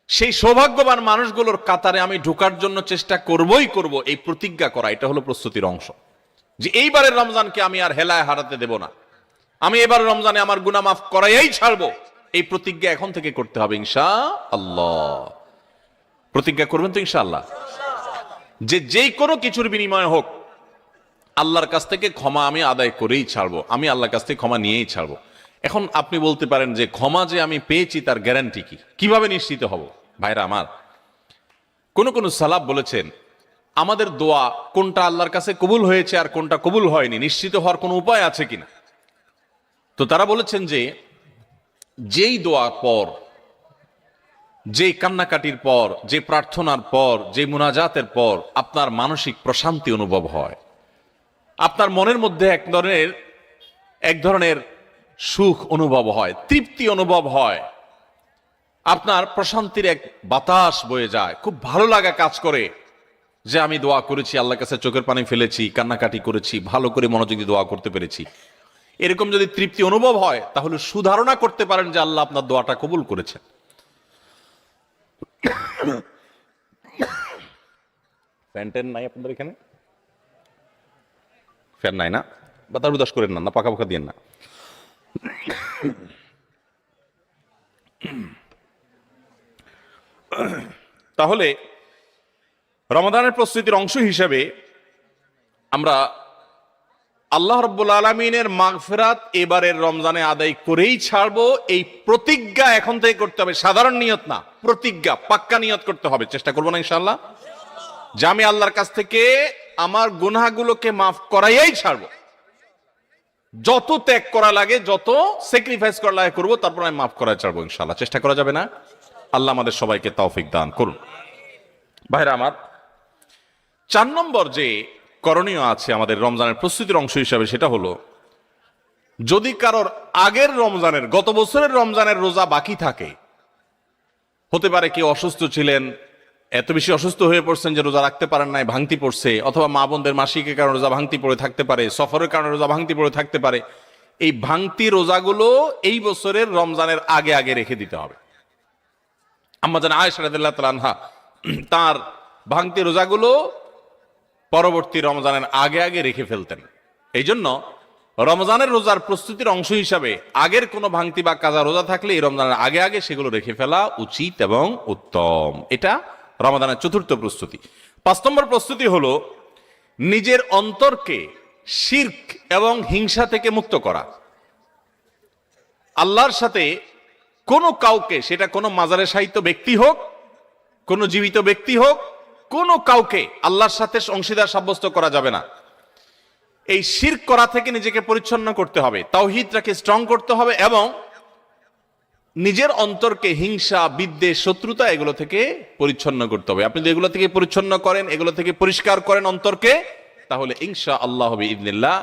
সেই সৌভাগ্যবান মানুষগুলোর কাতারে আমি ঢোকার জন্য চেষ্টা করবই করব, এই প্রতিজ্ঞা করা, এটা হলো প্রস্তুতির অংশ। যে এইবারের রমজানকে আমি আর হেলায় হারাতে দেব না, আমি এবার রমজানে আমার গুনাহ মাফ করাইয়াই ছাড়বো, এই প্রতিজ্ঞা এখন থেকে করতে হবে ইনশাআল্লাহ। প্রতিজ্ঞা করবেন তো ইনশাআল্লাহ? যে যেই কোনো কিছুর বিনিময় হোক, আল্লাহর কাছ থেকে ক্ষমা আমি আদায় করেই ছাড়বো, আমি আল্লাহর কাছ থেকে ক্ষমা নিয়েই ছাড়বো। এখন আপনি বলতে পারেন যে ক্ষমা যে আমি পেয়েছি তার গ্যারান্টি কি, কিভাবে নিশ্চিত হব? ভাইরা আমার, কোন কোন সালাফ বলেছেন আমাদের দোয়া কোনটা আল্লাহর কাছে কবুল হয়েছে আর কোনটা কবুল হয়নি নিশ্চিত হওয়ার কোনো উপায় আছে কিনা। তো তারা বলেছেন যে যেই দোয়ার পর, যে কান্নাকাটির পর, যে প্রার্থনার পর, যে মুনাজাতের পর আপনার মানসিক প্রশান্তি অনুভব হয়, আপনার মনের মধ্যে এক ধরনের সুখ অনুভব হয়, তৃপ্তি অনুভব হয়, আপনার প্রশান্তির এক বাতাস বয়ে যায়, খুব ভালো লাগা কাজ করে যে আমি দোয়া করেছি, আল্লাহর কাছে চোখের পানি ফেলেছি, কান্নাকাটি করেছি, ভালো করে মনোযোগ দিয়ে দোয়া করতে পেরেছি। এরকম যদি তৃপ্তি অনুভব হয় তাহলে সুধারণা করতে পারেন যে আল্লাহ আপনার দোয়াটা কবুল করেছেন। ফ্যান ট্যান নাই আপনাদের এখানে? ফ্যান নাই না? বাতাস উদাস করেন না, পাকা পাকা দিয়ে না। তাহলে রমাদানের প্রস্তুতির অংশ হিসেবে আমরা আল্লাহ রাব্বুল আলামিনের মাগফিরাত এবারের রমজানে আদায় করেই ছাড়বো, এই প্রতিজ্ঞা এখন থেকে করতে হবে। সাধারণ নিয়ত না, প্রতিজ্ঞা, পাক্কা নিয়ত করতে হবে। চেষ্টা করবো না ইনশাআল্লাহ যে আমি আল্লাহর কাছ থেকে আমার গুনাহগুলোকে মাফ করাইয়াই ছাড়বো। যত ত্যাগ করা লাগে, যত স্যাক্রিফাইস করা লাগে করবো, তারপর আমি মাফ করাই ছাড়বো ইনশাআল্লাহ। চেষ্টা করা যাবে না? আল্লাহ আমাদের সবাইকে তৌফিক দান করুন। ভাইরা আমার, 4 নম্বর যে করণীয় আছে আমাদের রমজানের প্রস্তুতির অংশ হিসাবে, সেটা হলো যদি কারোর আগের রমজানের, গত বছরের রমজানের রোজা বাকি থাকে, হতে পারে কেউ অসুস্থ ছিলেন, এত বেশি অসুস্থ হয়ে পড়ছেন যে রোজা রাখতে পারেন নাই, ভাঙতি পড়ছে, অথবা মা বোনদের মাসিকের কারণে রোজা ভাঙতি পড়ে থাকতে পারে, সফরের কারণে রোজা ভাঙতি পড়ে থাকতে পারে। এই ভাঙতি রোজাগুলো এই বছরের রমজানের আগে আগে রেখে দিতে হবে। আম্মা জান আয়েশা রাদিয়াল্লাহু তাআলা আনহা তার ভাঙতি রোজাগুলো পরবর্তী রমজানের আগে আগে রেখে ফেলতেন। এই জন্য রমজানের রোজার প্রস্তুতির অংশ হিসাবে আগের কোনো ভাঙতি বা কাজা রোজা থাকলে এই রমজানের আগে আগে সেগুলো রেখে ফেলা উচিত এবং উত্তম। এটা রমজানের চতুর্থ প্রস্তুতি। 5 নম্বর প্রস্তুতি হলো নিজের অন্তরকে শিরক এবং হিংসা থেকে মুক্ত করা। আল্লাহর সাথে কোনো কাউকে, সেটা কোনো মাজারে সাহিত্য ব্যক্তি হোক, কোনো জীবিত ব্যক্তি হোক, কোনো কাউকে আল্লাহর সাথে অংশীদার সাব্যস্ত করা যাবে না। এই শিরক করা থেকে নিজেকে পরিচ্ছন্ন করতে হবে, তাওহীদটাকে স্ট্রং করতে হবে এবং নিজের অন্তরকে হিংসা, বিদ্বেষ, শত্রুতা এগুলো থেকে পরিচ্ছন্ন করতে হবে। আপনি যদি এগুলো থেকে পরিচ্ছন্ন করেন, এগুলো থেকে পরিষ্কার করেন অন্তরকে, তাহলে ইনশাআল্লাহ বিইذনিল্লাহ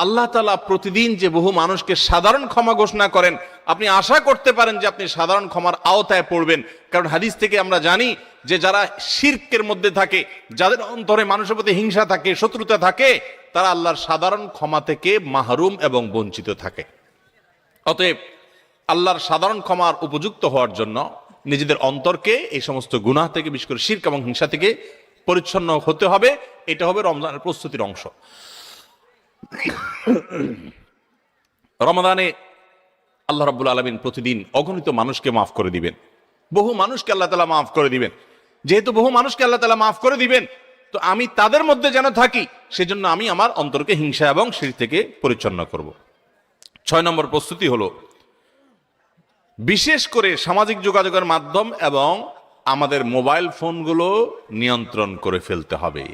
আল্লাহ তাআলা প্রতিদিন যে বহু মানুষকে সাধারণ ক্ষমা ঘোষণা করেন, আপনি আশা করতে পারেন যে আপনি সাধারণ ক্ষমার আওতায় পড়বেন। কারণ হাদিস থেকে আমরা জানি যে যারা শিরকের মধ্যে থাকে, যাদের অন্তরে মানুষের প্রতি হিংসা থাকে, শত্রুতা থাকে, তারা আল্লাহর সাধারণ ক্ষমা থেকে মাহরুম এবং বঞ্চিত থাকে। অতএব আল্লাহর সাধারণ ক্ষমার উপযুক্ত হওয়ার জন্য নিজেদের অন্তরকে এই সমস্ত গুনাহ থেকে, বিশেষ করে শিরক এবং হিংসা থেকে পরিচ্ছন্ন হতে হবে। এটা হবে রমজানের প্রস্তুতির অংশ। রমাদানে আল্লাহ রাব্বুল আলামিন প্রতিদিন অগণিত মানুষকে মাফ করে দিবেন, বহু মানুষকে আল্লাহ তাআলা মাফ করে দিবেন। যেহেতু বহু মানুষকে আল্লাহ তাআলা মাফ করে দিবেন, তো আমি তাদের মধ্যে যেন থাকি, সেজন্য আমি আমার অন্তরকে হিংসা এবং শিরক থেকে পরিচ্ছন্ন করব। 6 নম্বর প্রস্তুতি হলো বিশেষ করে সামাজিক যোগাযোগের মাধ্যম এবং আমাদের মোবাইল ফোনগুলো নিয়ন্ত্রণ করে ফেলতে হবে,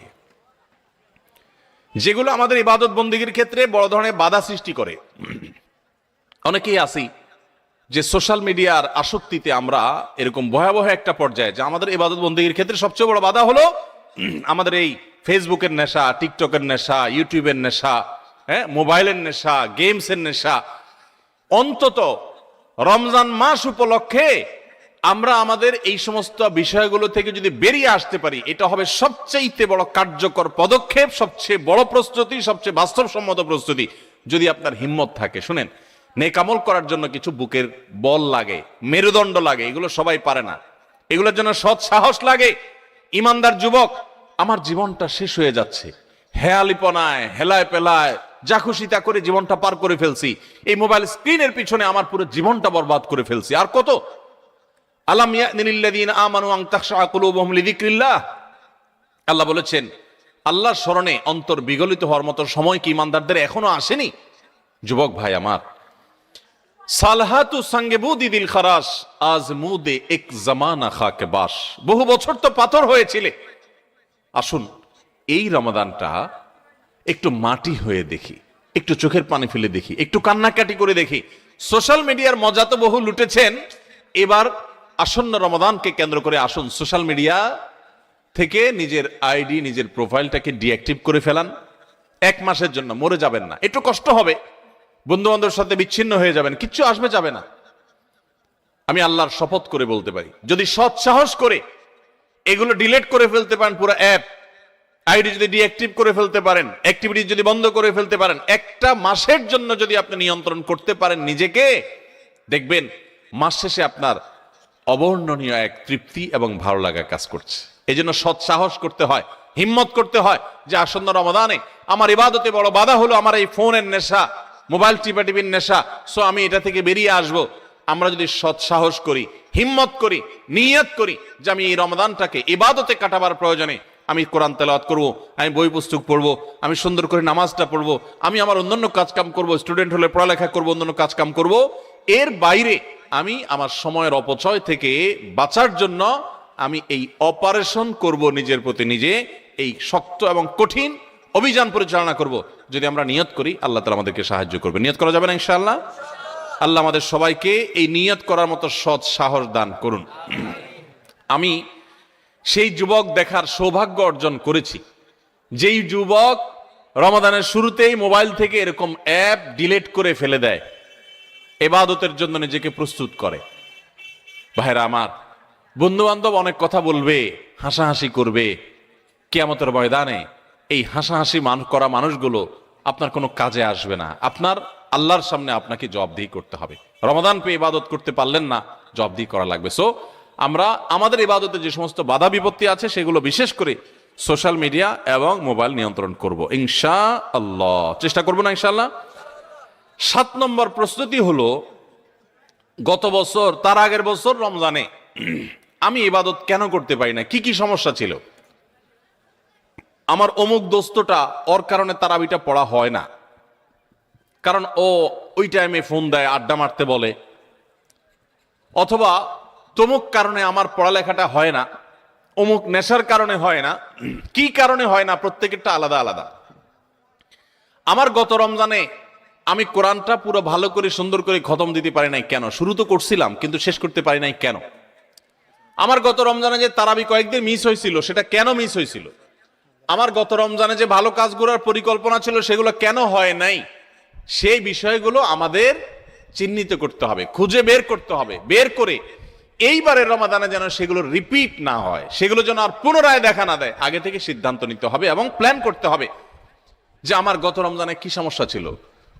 যেগুলো আমাদের ইবাদত বন্দেগীর ক্ষেত্রে বড় ধরনের বাধা সৃষ্টি করে। অনেকেই আছি যে সোশ্যাল মিডিয়ার আসক্তিতে আমরা এরকম ভয়াবহ একটা পর্যায়ে, যে আমাদের ইবাদত বন্দেগীর ক্ষেত্রে সবচেয়ে বড় বাধা হলো আমাদের এই ফেসবুকের নেশা, টিকটকের নেশা, ইউটিউবের নেশা, মোবাইলের নেশা, গেমসের নেশা। অন্তত রমজান মাস উপলক্ষে আমরা আমাদের এই সমস্ত বিষয়গুলো থেকে যদি বেরিয়ে আসতে পারি, এটা হবে সবচেয়ে বড় কার্যকর পদক্ষেপ, সবচেয়ে বড় প্রস্তুতি, সবচেয়ে বাস্তবসম্মত প্রস্তুতি। যদি আপনার হিম্মত থাকে, শুনেন, নেক আমল করার জন্য কিছু বুকের বল লাগে, মেরুদণ্ড লাগে, এগুলো সবাই পারে না। এগুলোর জন্য সৎ সাহস লাগে। ইমানদার যুবক, আমার জীবনটা শেষ হয়ে যাচ্ছে, হেয়ালিপনায়, হেলায় পেলায়, যা খুশি তা করে জীবনটা পার করে ফেলছি, এই মোবাইল স্ক্রিনের পিছনে আমার পুরো জীবনটা বরবাদ করে ফেলছি, আর কত? আলাম ইয়ানিল্লাযীনা আমানু আন তাখশা কুলুবুহুম লিযিকরিল্লাহ। আল্লাহ বলেছেন, আল্লাহর স্মরণে অন্তর বিগলিত হওয়ার মতো সময় কি ইমানদারদের এখনো আসেনি? যুবক ভাই আমার, সালহাতু সঙ্গে বুদি দিল খারাস আজ মুদে এক জামানা খাকে বাস। বহু বছর তো পাথর হয়েছিলে, আসুন এই রমাদানটা একটু মাটি হয়ে দেখি, একটু চোখের পানি ফেলে দেখি, একটু কান্নাকাটি করে দেখি। সোশ্যাল মিডিয়ার মজা তো বহু লুটেছেন, এবার আসন্ন রমাদানকে কেন্দ্র করে আসুন সোশ্যাল মিডিয়া থেকে নিজের আইডি, নিজের প্রোফাইলটাকে ডিঅ্যাক্টিভ করে ফেলান। 1 মাসের জন্য, মরে যাবেন না, একটু কষ্ট হবে, বন্ধু বান্ধবের সাথে বিচ্ছিন্ন হয়ে যাবেন, কিচ্ছু আসবে যাবে না। আমি আল্লাহর শপথ করে বলতে পারি, যদি সৎ সাহস করে এগুলো ডিলিট করে ফেলতে পারেন, পুরো অ্যাপ আইডি যদি ডিঅ্যাক্টিভ করে ফেলতে পারেন, অ্যাক্টিভিটি যদি বন্ধ করে ফেলতে পারেন, একটা মাসের জন্য যদি আপনি নিয়ন্ত্রণ করতে পারেন নিজেকে, দেখবেন মাস শেষে আপনার অবর্ণনীয় এক তৃপ্তি এবং ভালো লাগা কাজ করছে। এই জন্য সৎ সাহস করতে হয়, হিম্মত করতে হয় যে আসন্ন রমাদানে আমার ইবাদতে বড় বাধা হলো আমার এই ফোনের নেশা, মোবাইল টিপাটিপির নেশা, সো আমি এটা থেকে বেরিয়ে আসব। আমরা যদি সৎ সাহস করি, হিম্মত করি, নিয়ত করি যে আমি এই রমাদানটাকে ইবাদতে কাটাবার প্রয়োজনে আমি কোরআন তেলাওয়াত করব, আমি বই পুস্তক পড়বো, আমি সুন্দর করে নামাজটা পড়বো, আমি আমার অন্যান্য কাজকাম করব, স্টুডেন্ট হলে পড়ালেখা করবো, অন্যান্য কাজকাম করব, এর বাইরে আমি আমার সময়ের অপচয় থেকে বাঁচার জন্য আমি এই অপারেশন করব নিজের প্রতি নিজে, এই শক্ত এবং কঠিন অভিযান পরিচালনা করব। যদি আমরা নিয়ত করি, আল্লাহ তাআলা আমাদেরকে সাহায্য করবে। নিয়ত করা যাবে না ইনশাআল্লাহ? আল্লাহ আমাদের সবাইকে এই নিয়ত করার মতো সৎ সাহস দান করুন। আমি সেই যুবক দেখার সৌভাগ্য অর্জন করেছি, যেই যুবক রমাদানের শুরুতেই মোবাইল থেকে এরকম অ্যাপ ডিলিট করে ফেলে দেয়, ইবাদতের জন্য নিজেকে প্রস্তুত করে। ভাইরা আমার, বন্ধু বান্ধব অনেক কথা বলবে, হাসাহাসি করবে, কিয়ামতের ময়দানে এই হাসাহাসি করা মানুষগুলো আপনার কোনো কাজে আসবে না। আপনার আল্লাহর সামনে আপনাকে জবাবদিহি করতে হবে। রমাদান পেয়ে ইবাদত করতে পারলেন না, জবাবদিহি করা লাগবে। সো আমরা আমাদের ইবাদতে যে সমস্ত বাধা বিপত্তি আছে সেগুলো বিশেষ করে সোশ্যাল মিডিয়া এবং মোবাইল নিয়ন্ত্রণ করব ইনশাআল্লাহ, চেষ্টা করবো না ইনশাআল্লাহ। 7 নম্বর প্রস্তুতি হলো, গত বছর তার আগের বছর রমজানে আমি ইবাদত কেন করতে পারি না, কি কি সমস্যা ছিল। আমার অমুক দোস্তটা, ওর কারণে তারাবিটা পড়া হয় না, কারণ ও ওই টাইমে ফোন দেয়, আড্ডা মারতে বলে, অথবা তমুক কারণে আমার পড়ালেখাটা হয় না, অমুক নেশার কারণে হয় না, কি কারণে হয় না, প্রত্যেকেরটা আলাদা আলাদা। আমার গত রমজানে আমি কোরআনটা পুরো ভালো করে সুন্দর করে খতম দিতে পারি নাই কেন? শুরু তো করছিলাম কিন্তু শেষ করতে পারি নাই কেন? আমার গত রমজানে যে তারাবি কয়েকদিন মিস হয়েছিল, সেটা কেন মিস হয়েছিল? আমার গত রমজানে যে ভালো কাজগুলোর পরিকল্পনা ছিল, সেগুলো কেন হয় নাই? সেই বিষয়গুলো আমাদের চিহ্নিত করতে হবে, খুঁজে বের করতে হবে। বের করে এইবারের রমাদানে যেন সেগুলো রিপিট না হয়, সেগুলো যেন আর পুনরায় দেখা না দেয়, আগে থেকে সিদ্ধান্ত নিতে হবে এবং প্ল্যান করতে হবে যে আমার গত রমজানে কি সমস্যা ছিল।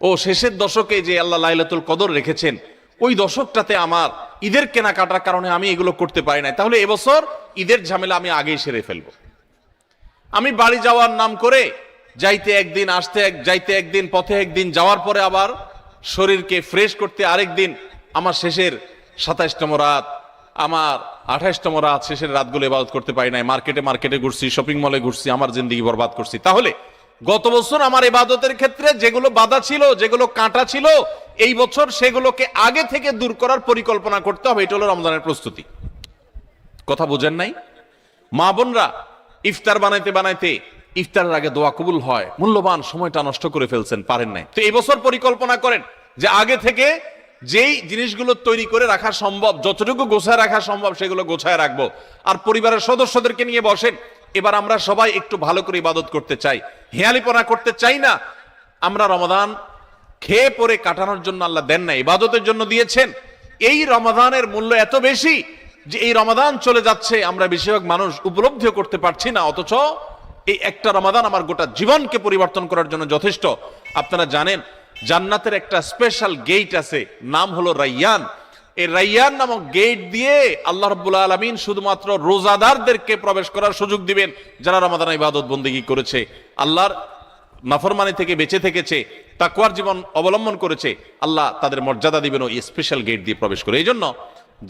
ও শেষের দশকে যে আল্লাহ লাইলাতুল কদর রেখেছেন, ওই দশকটাতে আমার ঈদের কেনাকাটার কারণে আমি এগুলো করতে পারি নাই, তাহলে এবছর ঈদের ঝামেলা আমি আগেই সেরে ফেলবো। আমি বাড়ি যাওয়ার নাম করে যাইতে একদিন, আসতে যাইতে একদিন, পথে একদিন, যাওয়ার পরে আবার শরীরকে ফ্রেশ করতে আরেক দিন, আমার শেষের 27তম রাত, আমার 28তম রাত, শেষের রাতগুলো ইবাদত করতে পারি নাই। মার্কেটে ঘুরছি, শপিং মলে ঘুরছি, আমার জিন্দেগি বরবাদ করছি। তাহলে গত বছর আমার ইবাদতের ক্ষেত্রে যেগুলো বাধা ছিল, যেগুলো কাঁটা ছিল, এই বছর সেগুলোকে আগে থেকে দূর করার পরিকল্পনা করতে হবে। এটা হলো রমজানের প্রস্তুতি। কথা বুঝেন নাই? মা বোনরা ইফতার বানাইতে বানাইতে ইফতারের আগে দোয়া কবুল হয়, মূল্যবান সময়টা নষ্ট করে ফেলছেন, পারেন নাই। তো এই বছর পরিকল্পনা করেন যে আগে থেকে যেই জিনিসগুলো তৈরি করে রাখা সম্ভব, যতটুকু গোছায় রাখা সম্ভব সেগুলো গোছায় রাখবো। আর পরিবারের সদস্যদেরকে নিয়ে বসেন, এবার আমরা সবাই একটু ভালো করে ইবাদত করতে চাই, হেয়ালিপনা করতে চাই না। আমরা রমাদান খেয়ে পরে কাটানোর জন্য আল্লাহ দেন না, ইবাদতের জন্য দিয়েছেন। এই রমাদানের মূল্য এত বেশি যে এই রমাদান চলে যাচ্ছে, আমরা বেশিরভাগ মানুষ উপলব্ধিও করতে পারছি না, অথচ এই একটা রমাদান আমার গোটা জীবনকে পরিবর্তন করার জন্য যথেষ্ট। আপনারা জানেন জান্নাতের একটা স্পেশাল গেট আছে, নাম হলো রাইয়ান। এই রাইয়ান নামক গেট দিয়ে আল্লাহ রাব্বুল আলামিন শুধুমাত্র রোজাদারদেরকে প্রবেশ করার সুযোগ দিবেন, যারা রমাদান ইবাদত বন্দেগী করেছে, আল্লাহর নাফরমানি থেকে বেঁচে থেকেছে, তাকওয়ার জীবন অবলম্বন করেছে। আল্লাহ তাদের মর্যাদা দিবেন ওই স্পেশাল গেট দিয়ে প্রবেশ করে। এই জন্য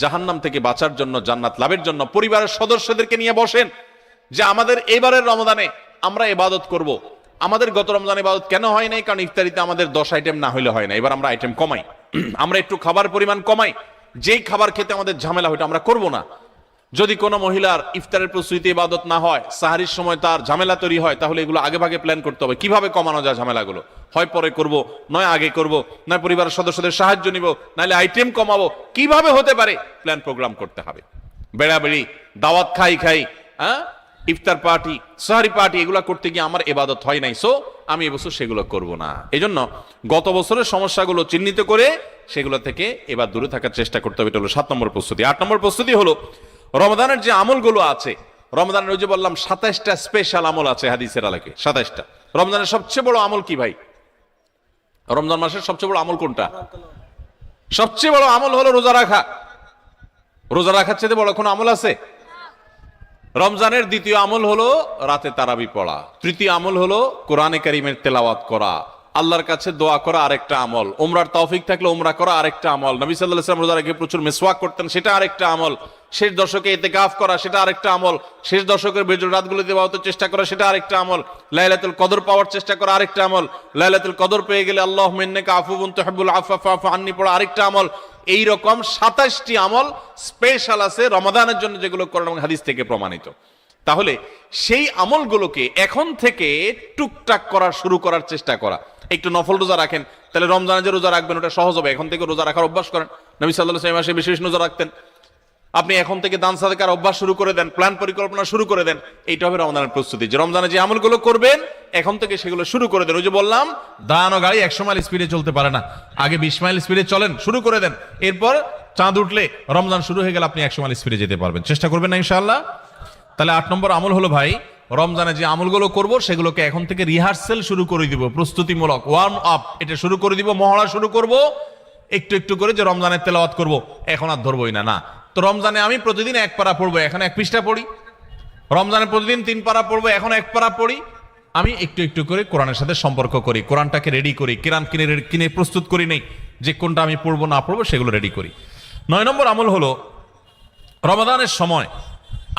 জাহান্নাম থেকে বাঁচার জন্য, জান্নাত লাভের জন্য পরিবারের সদস্যদেরকে নিয়ে বসেন যে আমাদের এবারের রমাদানে আমরা ইবাদত করব। আমাদের গত রমজানে ইবাদত কেন হয় নাই? কারণ ইফতারিতে আমাদের 10 আইটেম না হইলে হয় না। এবার আমরা আইটেম কমাই, আমরা একটু খাবার পরিমাণ কমাই। যেই খাবার খেতে আমাদের ঝামেলা হইতো আমরা করব না। যদি কোনো মহিলার ইফতারের প্রস্তুতি ইবাদত না হয়, সাহারির সময় তার ঝামেলা তৈরি হয়, তাহলে এগুলো আগে ভাগে প্ল্যান করতে হবে, কিভাবে কমানো যায় ঝামেলাগুলো। হয় পরে করব, নয় আগে করব, নয় পরিবারের সদস্যদের সাহায্য নিব, নাহলে আইটেম কমাবো, কিভাবে হতে পারে প্ল্যান প্রোগ্রাম করতে হবে। বেড়াবেড়ি দাওয়াত খাই, হ্যাঁ, ইফতার পার্টি, সাহারি পার্টি, এগুলো করতে গিয়ে আমার ইবাদত হয় নাই, সো আমি এবছর সেগুলো করব না। এজন্য গত বছরের সমস্যাগুলো চিহ্নিত করে সেগুলো থেকে এবার দূরে থাকার চেষ্টা করতে হবে। এটা হলো 7 নম্বর প্রস্তুতি। 8 নম্বর প্রস্তুতি হলো রমাদানের যে আমলগুলো আছে, রমজানের ওই যে বললাম 27টা স্পেশাল আমল আছে হাদিসের আলোকে, 27টা। রমজানের সবচেয়ে বড় আমল কি ভাই? রমজান মাসের সবচেয়ে বড় আমল কোনটা? সবচেয়ে বড় আমল হলো রোজা রাখা। রোজা রাখার চেয়ে বড় কোনো আমল আছে? রমজানের দ্বিতীয় আমল হলো রাতে তারাবি পড়া। তৃতীয় আমল হলো কোরআনে কারীমের তেলাওয়াত করা। আল্লাহর কাছে দোয়া করা আরেকটা আমল। উমরার তৌফিক থাকলে উমরা করা আরেকটা আমল। নবী সাল্লাল্লাহু আলাইহি ওয়াসাল্লাম রোজা রেখে প্রচুর মিসওয়াক করতেন, সেটা আরেকটা আমল। শেষ দশকে ইতিকাফ করা, সেটা আরেকটা আমল। শেষ দশকের বেজর রাতগুলোতে ইবাদতের চেষ্টা করা, সেটা আরেকটা আমল। লাইলাতুল কদর পাওয়ার চেষ্টা করা আরেকটা আমল। লাইলাতুল কদর পেয়ে গেলে আল্লাহুম্মা ইন্নাকা আফুউন তুহিব্বুল আফওয়া ফা'ফু আন্নী পড়া আরেকটা আমল। এই রকম 27টি আমল স্পেশাল আছে রমাদানের জন্য, যেগুলো কোরআন এবং হাদিস থেকে প্রমাণিত। তাহলে সেই আমলগুলোকে এখন থেকে টুকটাক করা শুরু করার চেষ্টা করা। একটু নফল রোজা রাখেন, তাহলে রমজানে যে রোজা রাখবেন ওটা সহজ হবে। এখন থেকে রোজা রাখার অভ্যাস করেন। নবী সাল্লাল্লাহু আলাইহি ওয়াসাল্লাম মাসে বিশেষ রোজা রাখতেন। আপনি এখন থেকে দান সাদাকার অভ্যাস শুরু করে দেন, প্ল্যান পরিকল্পনা শুরু করে দেন। এইটা হবে রমজানের প্রস্তুতি, যে রমজানে যে আমলগুলো করবেন এখন থেকে সেগুলো শুরু করে দেন। ওই যে বললাম দান ও গাড়ি 100 মাইল স্পিডে চলতে পারে না, আগে 20 মাইল স্পিডে চলেন, শুরু করে দেন। এরপর চাঁদ উঠলে রমজান শুরু হয়ে গেলে আপনি 100 মাইল স্পিডে যেতে পারবেন। চেষ্টা করবেন না ইনশাআল্লাহ? তাহলে 8 নম্বর আমল হলো ভাই, রমজানে যে আমলগুলো করব সেগুলোকে এখন থেকে রিহার্সেল শুরু করে দিব, প্রস্তুতিমূলক ওয়ার্ম আপ এটা শুরু করে দিব, মহড়া শুরু করব একটু একটু করে। যে রমজানের তেলাওয়াত করব, এখন আর ধরবই না। না তো রমজানে আমি প্রতিদিন 1 পারা পড়বো, এখন 1 পৃষ্ঠা পড়ি। রমজানে প্রতিদিন 3 পারা পড়বো, এখন 1 পারা পড়ি। আমি একটু একটু করে কোরআনের সাথে সম্পর্ক করি, কোরআনটাকে রেডি করি, কোরআন কিনে প্রস্তুত করি নেই যে কোনটা আমি পড়বো না পড়বো, সেগুলো রেডি করি। 9 নম্বর আমল হলো রমাদানের সময়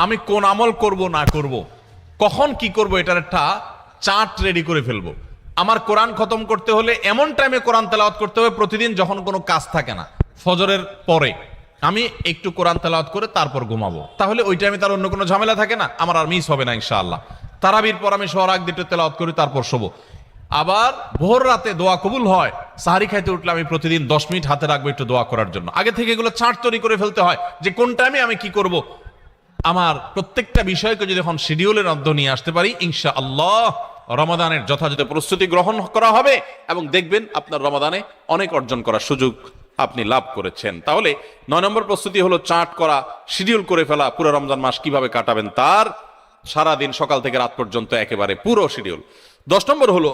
আমি কোন আমল করব না করব, কখন কি করব, এটার একটা চার্ট রেডি করে ফেলবো। আমার কোরআন খতম করতে হলে এমন টাইমে কোরআন তেলাওয়াত করতে হবে প্রতিদিন যখন কোনো কাজ থাকে না, ফজরের পরে আমি একটু কোরআন তেলাওয়াত করে তারপর ঘুমাবো। তাহলে ওই টাইমে তার অন্য কোনো ঝামেলা থাকে না, আমার আর মিস হবে না ইনশাআল্লাহ। তারাবির পর আমি শোয়ার আগ দিয়ে তেলাওয়াত করি, তারপর শোবো। আবার ভোর রাতে দোয়া কবুল হয়, সাহারি খাইতে উঠলে আমি প্রতিদিন 10 মিনিট হাতে রাখবো একটু দোয়া করার জন্য। আগে থেকে এগুলো চার্ট তৈরি করে ফেলতে হয় যে কোন টাইমে আমি কি করব। আমার প্রত্যেকটা বিষয়কে যদি এখন শিডিউলের মধ্যে নিয়ে আসতে পারি, ইনশাআল্লাহ রমাদানের যথাযথ প্রস্তুতি গ্রহণ করা হবে এবং দেখবেন আপনার রমাদানে অনেক অর্জন করার সুযোগ আপনি লাভ করেছেন। তাহলে 9 নম্বর প্রস্তুতি হলো চার্ট করা, শিডিউল করে ফেলা, পুরো রমজান মাস কিভাবে কাটাবেন তার সারাদিন সকাল থেকে রাত পর্যন্ত একেবারে পুরো শিডিউল। 10 নম্বর হলো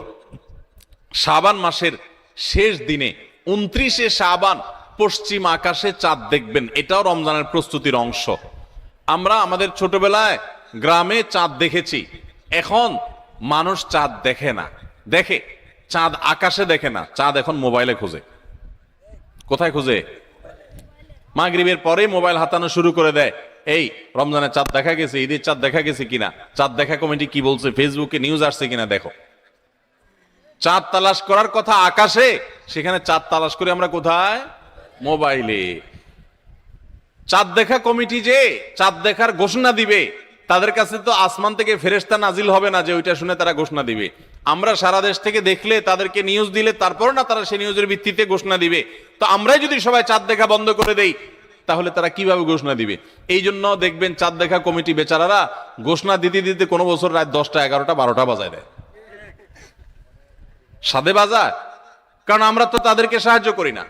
শাবান মাসের শেষ দিনে 29শে শাবান পশ্চিম আকাশে চাঁদ দেখবেন, এটাও রমজানের প্রস্তুতির অংশ। আমরা আমাদের ছোটবেলায় গ্রামে চাঁদ দেখেছি, এখন মানুষ চাঁদ দেখে না, দেখে চাঁদ আকাশে দেখে না, চাঁদ এখন মোবাইলে খোঁজে। কোথায় খোঁজে? মাগরিবের পরে মোবাইল হাতানো শুরু করে দেয়, এই রমজানের চাঁদ দেখা গেছে, ঈদের চাঁদ দেখা গেছে কিনা, চাঁদ দেখা কমিটি কি বলছে, ফেসবুকে নিউজ আসছে কিনা দেখো। চাঁদ তালাশ করার কথা আকাশে, সেখানে চাঁদ তালাশ করে আমরা কোথায়? মোবাইলে। চাঁদ দেখা কমিটি যে চাঁদ দেখার ঘোষণা দিবে, তাদের কাছে তো আসমান থেকে ফেরেশতা নাজিল হবে না যে ওইটা শুনে তারা ঘোষণা দিবে। আমরা সারা দেশ থেকে দেখলে, তাদেরকে নিউজ দিলে তারপর না তারা সেই নিউজের ভিত্তিতে ঘোষণা দিবে। তো আমরাই যদি সবাই চাঁদ দেখা বন্ধ করে দেই, তাহলে তারা কিভাবে ঘোষণা দিবে? এই জন্য দেখবেন চাঁদ দেখা কমিটি বেচারারা ঘোষণা দিতে দিতে কোনো বছর রাত 10টা 11টা 12টা বাজায় দেয়। সাদে বাজায়, কারণ আমরা তো তাদেরকে সাহায্য করি না।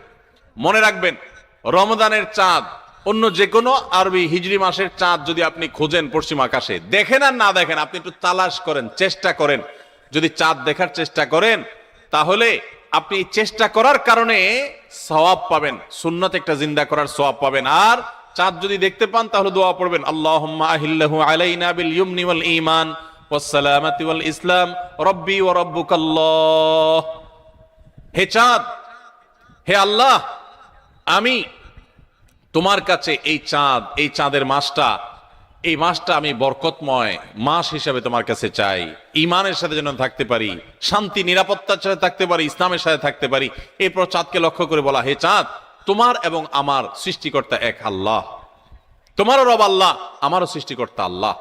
মনে রাখবেন, রমজানের চাঁদ অন্য যে কোনো আরবি হিজরি মাসের চাঁদ যদি আপনি খোঁজেন পশ্চিম আকাশে, দেখেন আর না দেখেন, আপনি একটু তালাশ করেন, চেষ্টা করেন। যদি চাঁদ দেখার চেষ্টা করেন, তাহলে আপনি চেষ্টা করার কারণে সওয়াব পাবেন, সুন্নাত একটা জিন্দা করার সওয়াব পাবেন। আর চাঁদ যদি দেখতে পান তাহলে দোয়া পড়বেন, আল্লাহুম্মা আহিল্লাহু আলাইনা বিল ইয়ুমনি ওয়াল ঈমান ওয়াস সালামাতি ওয়াল ইসলাম রব্বি ওয়া রাব্বুকাল্লাহ। হে চাঁদ, হে আল্লাহ, আমি তোমার কাছে এই চাঁদ, এই চাঁদের মাসটা, এই মাসটা আমি বরকতময় মাস হিসাবে তোমার কাছে চাই। ঈমানের সাথে যেন থাকতে পারি, শান্তি নিরাপত্তার সাথে থাকতে পারি, ইসলামের সাথে থাকতে পারি। এরপর চাঁদকে লক্ষ্য করে বলা, হে চাঁদ, তোমার এবং আমার সৃষ্টিকর্তা এক আল্লাহ, তোমারও রব আল্লাহ, আমারও সৃষ্টিকর্তা আল্লাহ।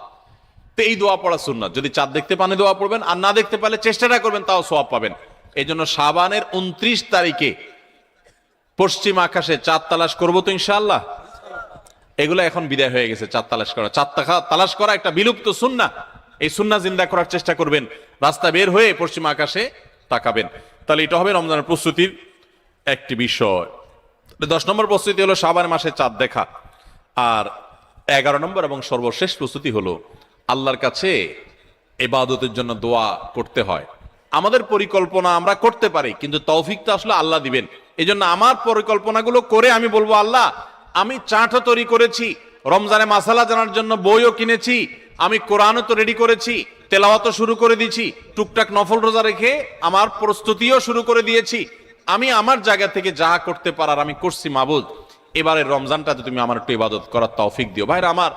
তো এই দোয়া পড়া সুন্নাত। যদি চাঁদ দেখতে পান দোয়া পড়বেন, আর না দেখতে পারলে চেষ্টাটা করবেন, তাও সওয়াব পাবেন। এই জন্য শাবানের 29 তারিখে পশ্চিম আকাশে চাঁদ তালাশ করবো তো ইনশাআল্লাহ। এগুলো এখন বিদায় হয়ে গেছে, চাঁদ তালাশ করা। চাঁদ তালাশ করা একটা বিলুপ্ত সুন্নাহ। এই সুন্নাহ জিন্দা করার চেষ্টা করবেন, রাস্তা বের হয়ে পশ্চিম আকাশে তাকাবেন। তাহলে এটা হবে রমজানের প্রস্তুতির একটি বিষয়। 10 নম্বর প্রস্তুতি হলো শাবান মাসে চাঁদ দেখা। আর 11 নম্বর এবং সর্বশেষ প্রস্তুতি হলো আল্লাহর কাছে ইবাদতের জন্য দোয়া করতে হয়। আমাদের পরিকল্পনা আমরা করতে পারি, কিন্তু তৌফিকটা আসলে আল্লাহ দিবেন। এই জন্য আমার পরিকল্পনাগুলো করে আমি বলবো, আল্লাহ আমি চাটও তৈরি করেছি, রমজানে মাসালা জানার জন্য বইও কিনেছি, আমি কোরআনও তো রেডি করেছি, তেলাওয়াতও শুরু করে দিয়েছি, টুকটাক নফল রোজা রেখে আমার প্রস্তুতিও শুরু করে দিয়েছি। আমি আমার জায়গা থেকে যা করতে পারার আমি করছি মাবুদ, এবারের রমজানটাতে তুমি আমার একটু ইবাদত করার তৌফিক দিও। ভাইরা আমার,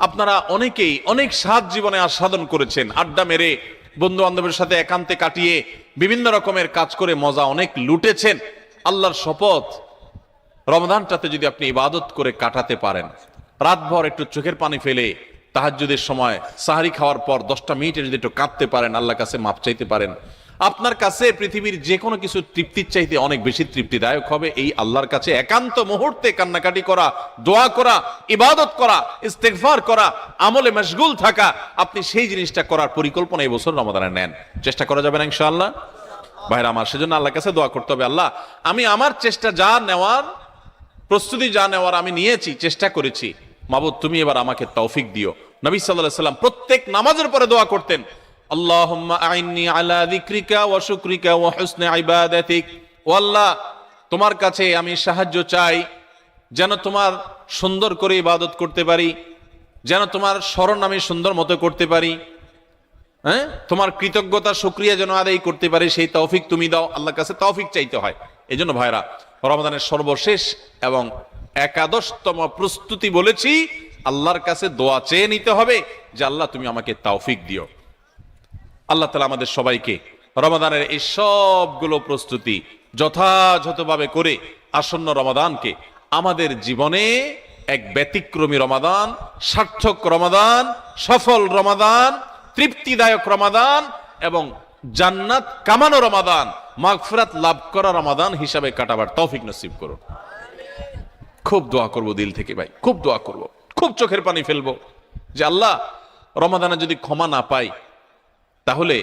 আপনারা অনেকেই অনেক স্বাদ জীবনে আস্বাদন করেছেন, আড্ডা মেরে বন্ধু বান্ধবের সাথে একান্তে কাটিয়ে বিভিন্ন রকমের কাজ করে মজা অনেক লুটেছেন। আল্লাহর শপথ, রমজানটাতে যদি আপনি ইবাদত করে কাটাতে পারেন, রাতভর একটু চোখের পানি ফেলে তাহাজ্জুদের সময় সাহারি খাওয়ার পর 10টা মিনিটে যদি একটু কাঁদতে পারেন, আল্লাহর কাছে মাপ চাইতে পারেন, আপনার কাছে পৃথিবীর যে কোনো কিছু তৃপ্তির চাইতে অনেক বেশি তৃপ্তিদায়ক হবে এই আল্লাহর কাছে একান্ত মুহূর্তে কান্নাকাটি করা, দোয়া করা, ইবাদত করা, ইস্তেগফার করা, আমলে মশগুল থাকা। আপনি সেই জিনিসটা করার পরিকল্পনা এই বছর রমাদানে নেন, চেষ্টা করা যাবে না ইনশাআল্লাহ। ভাইরা আমার, সেজন্য আল্লাহর কাছে দোয়া করতে হবে, আল্লাহ আমি আমার চেষ্টা যা নেওয়ার, প্রস্তুতি যা নেওয়ার আমি নিয়েছি, চেষ্টা করেছি, মাবুদ তুমি এবার আমাকে তৌফিক দিও। নবী সাল্লাল্লাহু আলাইহি ওয়াসাল্লাম প্রত্যেক নামাজের পরে দোয়া করতেন, আল্লাহুম্মা আইন্নি আলা যিকরিকা ওয়া শুকরিকা ওয়া হুসনি ইবাদাতিক। ও আল্লাহ, তোমার কাছে আমি সাহায্য চাই যেন তোমার সুন্দর করে ইবাদত করতে পারি, যেন তোমার স্মরণ আমি সুন্দর মতো করতে পারি, হ্যাঁ, তোমার কৃতজ্ঞতা শুকরিয়া যেন আদায় করতে পারি, সেই তৌফিক তুমি দাও। আল্লাহর কাছে তৌফিক চাইতে হয়। এই জন্য ভাইরা, রমাদানের সর্বশেষ এবং 11তম প্রস্তুতি বলেছি, আল্লাহর কাছে দোয়া চেয়ে নিতে হবে যে আল্লাহ তুমি আমাকে তৌফিক দিও। আল্লাহ তাআলা আমাদের সবাইকে রমাদানের এই সবগুলো প্রস্তুতি যথাযথভাবে করে আসন্ন রমাদানকে আমাদের জীবনে এক ব্যতিক্রমী রমাদান, সার্থক রমাদান, সফল রমাদান, তৃপ্তিদায়ক রমাদান এবং জান্নাত কামানো রমাদান, মাগফিরাত লাভ করা রমাদান হিসাবে কাটাবার তৌফিক নসিব করুন। খুব দোয়া করব দিল থেকে ভাই, খুব দোয়া করব, খুব চোখের পানি ফেলবো যে আল্লাহ রমাদানে যদি ক্ষমা না পাই তাহলে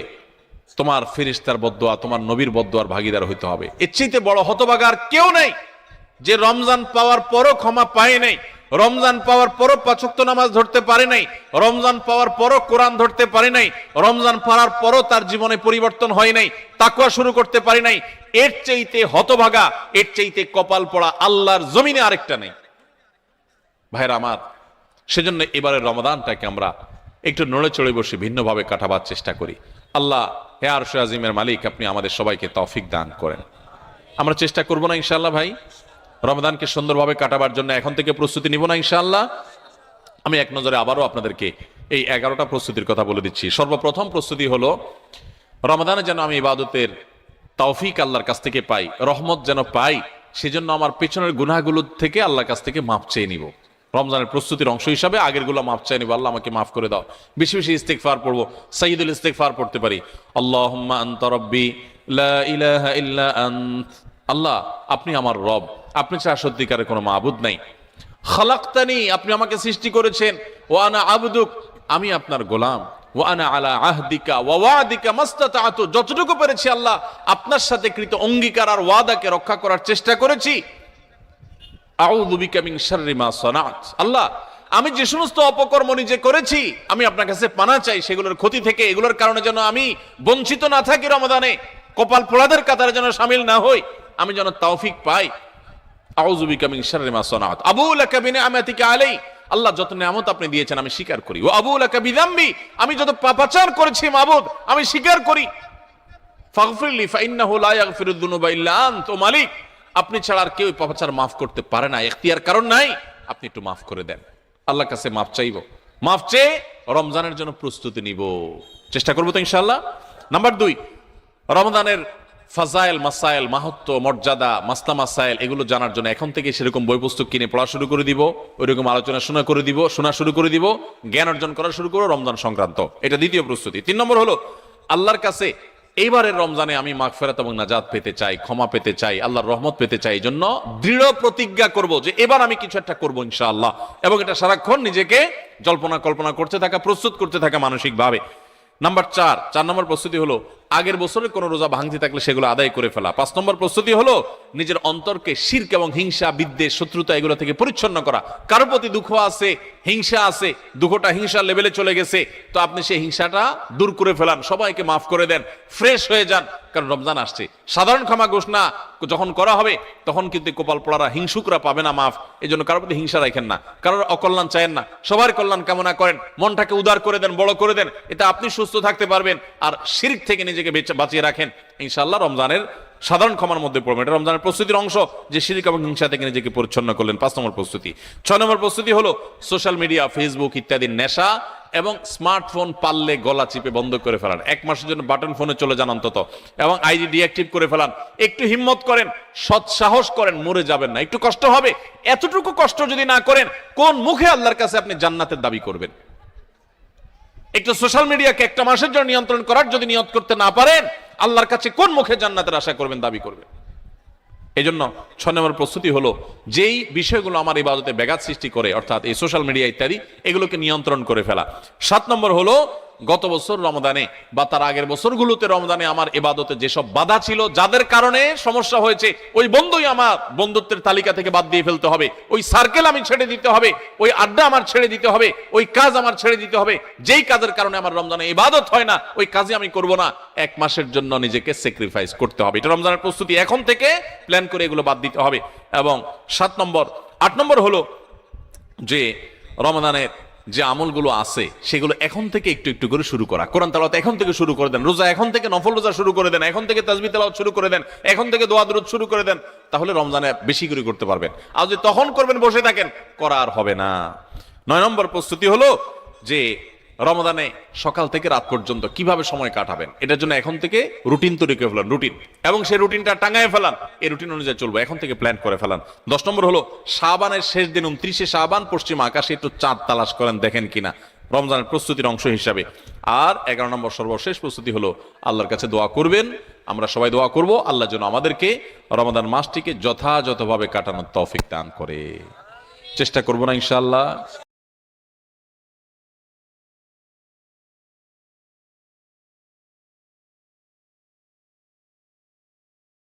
তোমার ফেরেশতার বদদোয়া, তোমার নবীর বদদোয়ার ভাগীদার হইতে হবে। এর চাইতে বড় হতভাগা আর কেউ নেই যে রমজান পাওয়ার পরও ক্ষমা পায় নাই, রমজান পাওয়ার পরও 5 ওয়াক্ত নামাজ ধরতে পারে নাই, রমজান পাওয়ার পরও কোরআন ধরতে পারে নাই, রমজান পাওয়ার পরও তার জীবনে পরিবর্তন হয় নাই, তাকওয়া শুরু করতে পারে নাই। এর চাইতে হতভাগা, এর চাইতে কপাল পড়া আল্লাহর জমিনে আরেকটা নেই। ভাইরা আমার, সেজন্য এবারের রমাদানটাকে আমরা একটু নড়ে চড়ে বসে ভিন্নভাবে কাটাবার চেষ্টা করি। আল্লাহ হে আরশে আজিমের মালিক, আপনি আমাদের সবাইকে তৌফিক দান করেন। আমরা চেষ্টা করব না ইনশাআল্লাহ ভাই, রমাদানকে সুন্দরভাবে কাটাবার জন্য এখন থেকে প্রস্তুতি নিব না ইনশাআল্লাহ। আমি এক নজরে আবারও আপনাদেরকে এই 11টা প্রস্তুতির কথা বলে দিচ্ছি। সর্বপ্রথম প্রস্তুতি হলো, রমাদানে যেন আমি ইবাদতের তৌফিক আল্লাহর কাছ থেকে পাই, রহমত যেন পাই, সেজন্য আমার পেছনের গুনাহগুলো থেকে আল্লাহর কাছ থেকে মাপ চেয়ে নিব। রমজানের প্রস্তুতির অংশ হিসাবে আগের গুলো মাপ চাই নিব, আল্লাহ আমাকে মাফ করে দাও। বেশি বেশি ইস্তেগফার পড়বো, সাইয়্যিদুল ইস্তেগফার পড়তে পারি, আল্লাহুম্মা আনতা রাব্বি লা ইলাহা ইল্লা আনত। আল্লাহ আপনি আমার রব, আপনি ছাড়া সত্যিকারের কোনো মাবুদ নাই। খালাকতানি, আপনি আমাকে সৃষ্টি করেছেন, ওয়া আনা আবদুক, আমি আপনার গোলাম, ওয়া আনা আলা আহদিকা ওয়া ওয়াদিকা মাস্তাতাতু, যতটুকু পেরেছি আল্লাহ আপনার সাথে কৃত অঙ্গীকার আর ওয়াদাকে রক্ষা করার চেষ্টা করেছি। আউযু বিকা মিন শাররি মা সানাত, আল্লাহ আমি যে সমস্ত অপকর্ম নিজে করেছি আমি আপনার কাছে পানা চাই সেগুলোর ক্ষতি থেকে, এগুলোর কারণে যেন আমি বঞ্চিত না থাকি, রমাদানে কপাল পোড়াদের কাতারে যেন শামিল না হই, আমি যেন তৌফিক পাই। আউযু বিকা মিন শাররি মা সানাত আবু লাকা বিনিআমাতিকা আলাই, আল্লাহ যত নিয়ামত আপনি দিয়েছেন আমি স্বীকার করি। ওয়া আবু লাকা বিযামবি, আমি যত পাপাচার করেছি মাবুদ আমি স্বীকার করি। ফাগফিরলি ফাইন্নাহু লা ইয়াগফিরুয যুনুবা ইল্লা আনত, ও মালিক আপনি ছাড়া আর কেউ পাপাচার মাফ করতে পারে না, এখতিয়ার কারণ নাই, আপনি একটু মাফ করে দেন। আল্লাহর কাছে মাফ চাইবো, মাফ চেয়ে রমজানের জন্য প্রস্তুতি নিব, চেষ্টা করবো তো ইনশাআল্লাহ। নাম্বার 2, রমজানের ফাজাইল, মাসাইল, মাহাত্ম্য, মর্যাদা, মাসলা মাসাইল এগুলো জানার জন্য এখন থেকে সেরকম বই পুস্তক কিনে পড়া শুরু করে দিব, ওইরকম আলোচনা শোনা শুরু করে দিব, জ্ঞান অর্জন করা শুরু করবো রমজান সংক্রান্ত। এটা দ্বিতীয় প্রস্তুতি। 3 নম্বর হলো আল্লাহর কাছে এইবারের রমজানে আমি মাগফিরাত এবং নাজাত পেতে চাই, ক্ষমা পেতে চাই, আল্লাহর রহমত পেতে চাই, এই জন্য দৃঢ় প্রতিজ্ঞা করব যে এবার আমি কিছু একটা করবো ইনশাআল্লাহ, এবং এটা সারাক্ষণ নিজেকে জল্পনা কল্পনা করতে থাকা, প্রস্তুত করতে থাকা মানসিকভাবে। নাম্বার 4 নম্বর প্রস্তুতি হলো আগের বছরের কোনো রোজা ভাঙতি থাকলে সেগুলো আদায় করে ফেলা। 5 নম্বর প্রস্তুতি হলো নিজের অন্তরকে শিরক এবং হিংসা, বিদ্বেষ, শত্রুতা এগুলো থেকে পরিচ্ছন্ন করা। কারো প্রতি দুঃখ আছে, হিংসা আছে, দুঃখটা হিংসার লেভেলে চলে গেছে, তো আপনি সেই হিংসাটা দূর করে ফেলান, সবাইকে মাফ করে দেন, ফ্রেশ হয়ে যান, কারণ রমজান আসছে। সাধারণ ক্ষমা ঘোষণা যখন করা হবে তখন কিন্তু কপাল পোড়ারা, হিংসুকরা পাবে না মাফ। এই জন্য কারোর প্রতি হিংসা রাখেন না, কারোর অকল্যাণ চায়েন না, সবার কল্যাণ কামনা করেন, মনটাকে উদার করে দেন, বড় করে দেন, এতে আপনি সুস্থ থাকতে পারবেন। আর শিরক থেকে নিজেকে বাঁচিয়ে রাখেন, ইনশাআল্লাহ রমজানের সাধারণ ক্ষমার মধ্যে পড়বেন। এটা রমজানের প্রস্তুতির অংশ, যে শিরক এবং হিংসা থেকে নিজেকে পরিচ্ছন্ন করলেন। 5 নম্বর প্রস্তুতি। 6 নম্বর প্রস্তুতি হলো সোশ্যাল মিডিয়া, ফেসবুক ইত্যাদির নেশা এবং স্মার্টফোন পারলে গলা চিপে বন্ধ করে ফেলান। 1 মাসের জন্য বাটন ফোনে চলে যান অন্তত, এবং আইডি ডিঅ্যাক্টিভ করে ফেলান। একটু হিম্মত করেন, সৎ সাহস করেন, মরে যাবেন না। একটু কষ্ট হবে, এতটুকু কষ্ট যদি না করেন, কোন মুখে আল্লাহর কাছে আপনি জান্নাতের দাবি করবেন? একটু সোশ্যাল মিডিয়াকে 1 মাসের জন্য নিয়ন্ত্রণ করার যদি নিয়ত করতে না পারেন, আল্লাহর কাছে কোন মুখে জান্নাতের আশা করবেন, দাবি করবেন? এই জন্য 6 নম্বর প্রস্তুতি হলো যেই বিষয়গুলো আমার ইবাদতে ব্যাঘাত সৃষ্টি করে, অর্থাৎ এই সোশ্যাল মিডিয়া ইত্যাদি, এগুলোকে নিয়ন্ত্রণ করে ফেলা। 7 নম্বর হলো গত বছর রমজানে বা তার আগের বছরগুলোতে রমজানে আমার ইবাদতে যেসব বাধা ছিল, যাদের কারণে সমস্যা হয়েছে, ওই বন্ধুই আমার বন্ধুত্বের তালিকা থেকে বাদ দিয়ে ফেলতে হবে, ওই সার্কেল আমি ছেড়ে দিতে হবে, ওই আড্ডা আমার ছেড়ে দিতে হবে, ওই কাজ আমার ছেড়ে দিতে হবে, যেই কাজের কারণে আমার রমজানে ইবাদত হয় না, ওই কাজে আমি করব না। 1 মাসের জন্য নিজেকে স্যাক্রিফাইস করতে হবে। এটা রমজানের প্রস্তুতি, এখন থেকে প্ল্যান করে এগুলো বাদ দিতে হবে। এবং 8 নম্বর হলো যে রমজানের যে আমলগুলো আছে সেগুলো এখন থেকে একটু একটু করে শুরু করা। কোরআন তেলাওয়াত এখন থেকে শুরু করে দেন, রোজা এখন থেকে, নফল রোজা শুরু করে দেন, এখন থেকে তাসবিহ তেলাওয়াত শুরু করে দেন, এখন থেকে দোয়া দুরূদ শুরু করে দেন, তাহলে রমজানে বেশি করে করতে পারবেন। আর যদি তখন করবেন বসে থাকেন, করা আর হবে না। 9 নম্বর প্রস্তুতি হলো যে রমজানে সকাল থেকে রাত পর্যন্ত কিভাবে সময় কাটাবেন, এটার জন্য এখন থেকে রুটিন তৈরি করে ফেলান, রুটিন, এবং সেই রুটিনটা টাঙায় ফেলান, এই রুটিন অনুযায়ী চলবো, এখন থেকে প্ল্যান করে ফেলান। 10 নম্বর হলো শাবানের শেষ দিন 29শে শাবান পশ্চিম আকাশে একটু চাঁদ তালাশ করেন, দেখেন কিনা, রমজানের প্রস্তুতির অংশ হিসাবে। আর 11 নম্বর সর্বশেষ প্রস্তুতি হলো আল্লাহর কাছে দোয়া করবেন, আমরা সবাই দোয়া করব আল্লাহ যেন আমাদেরকে রমাদান মাসটিকে যথাযথভাবে কাটানোর তৌফিক দান করে। চেষ্টা করবো না ইনশাআল্লাহ?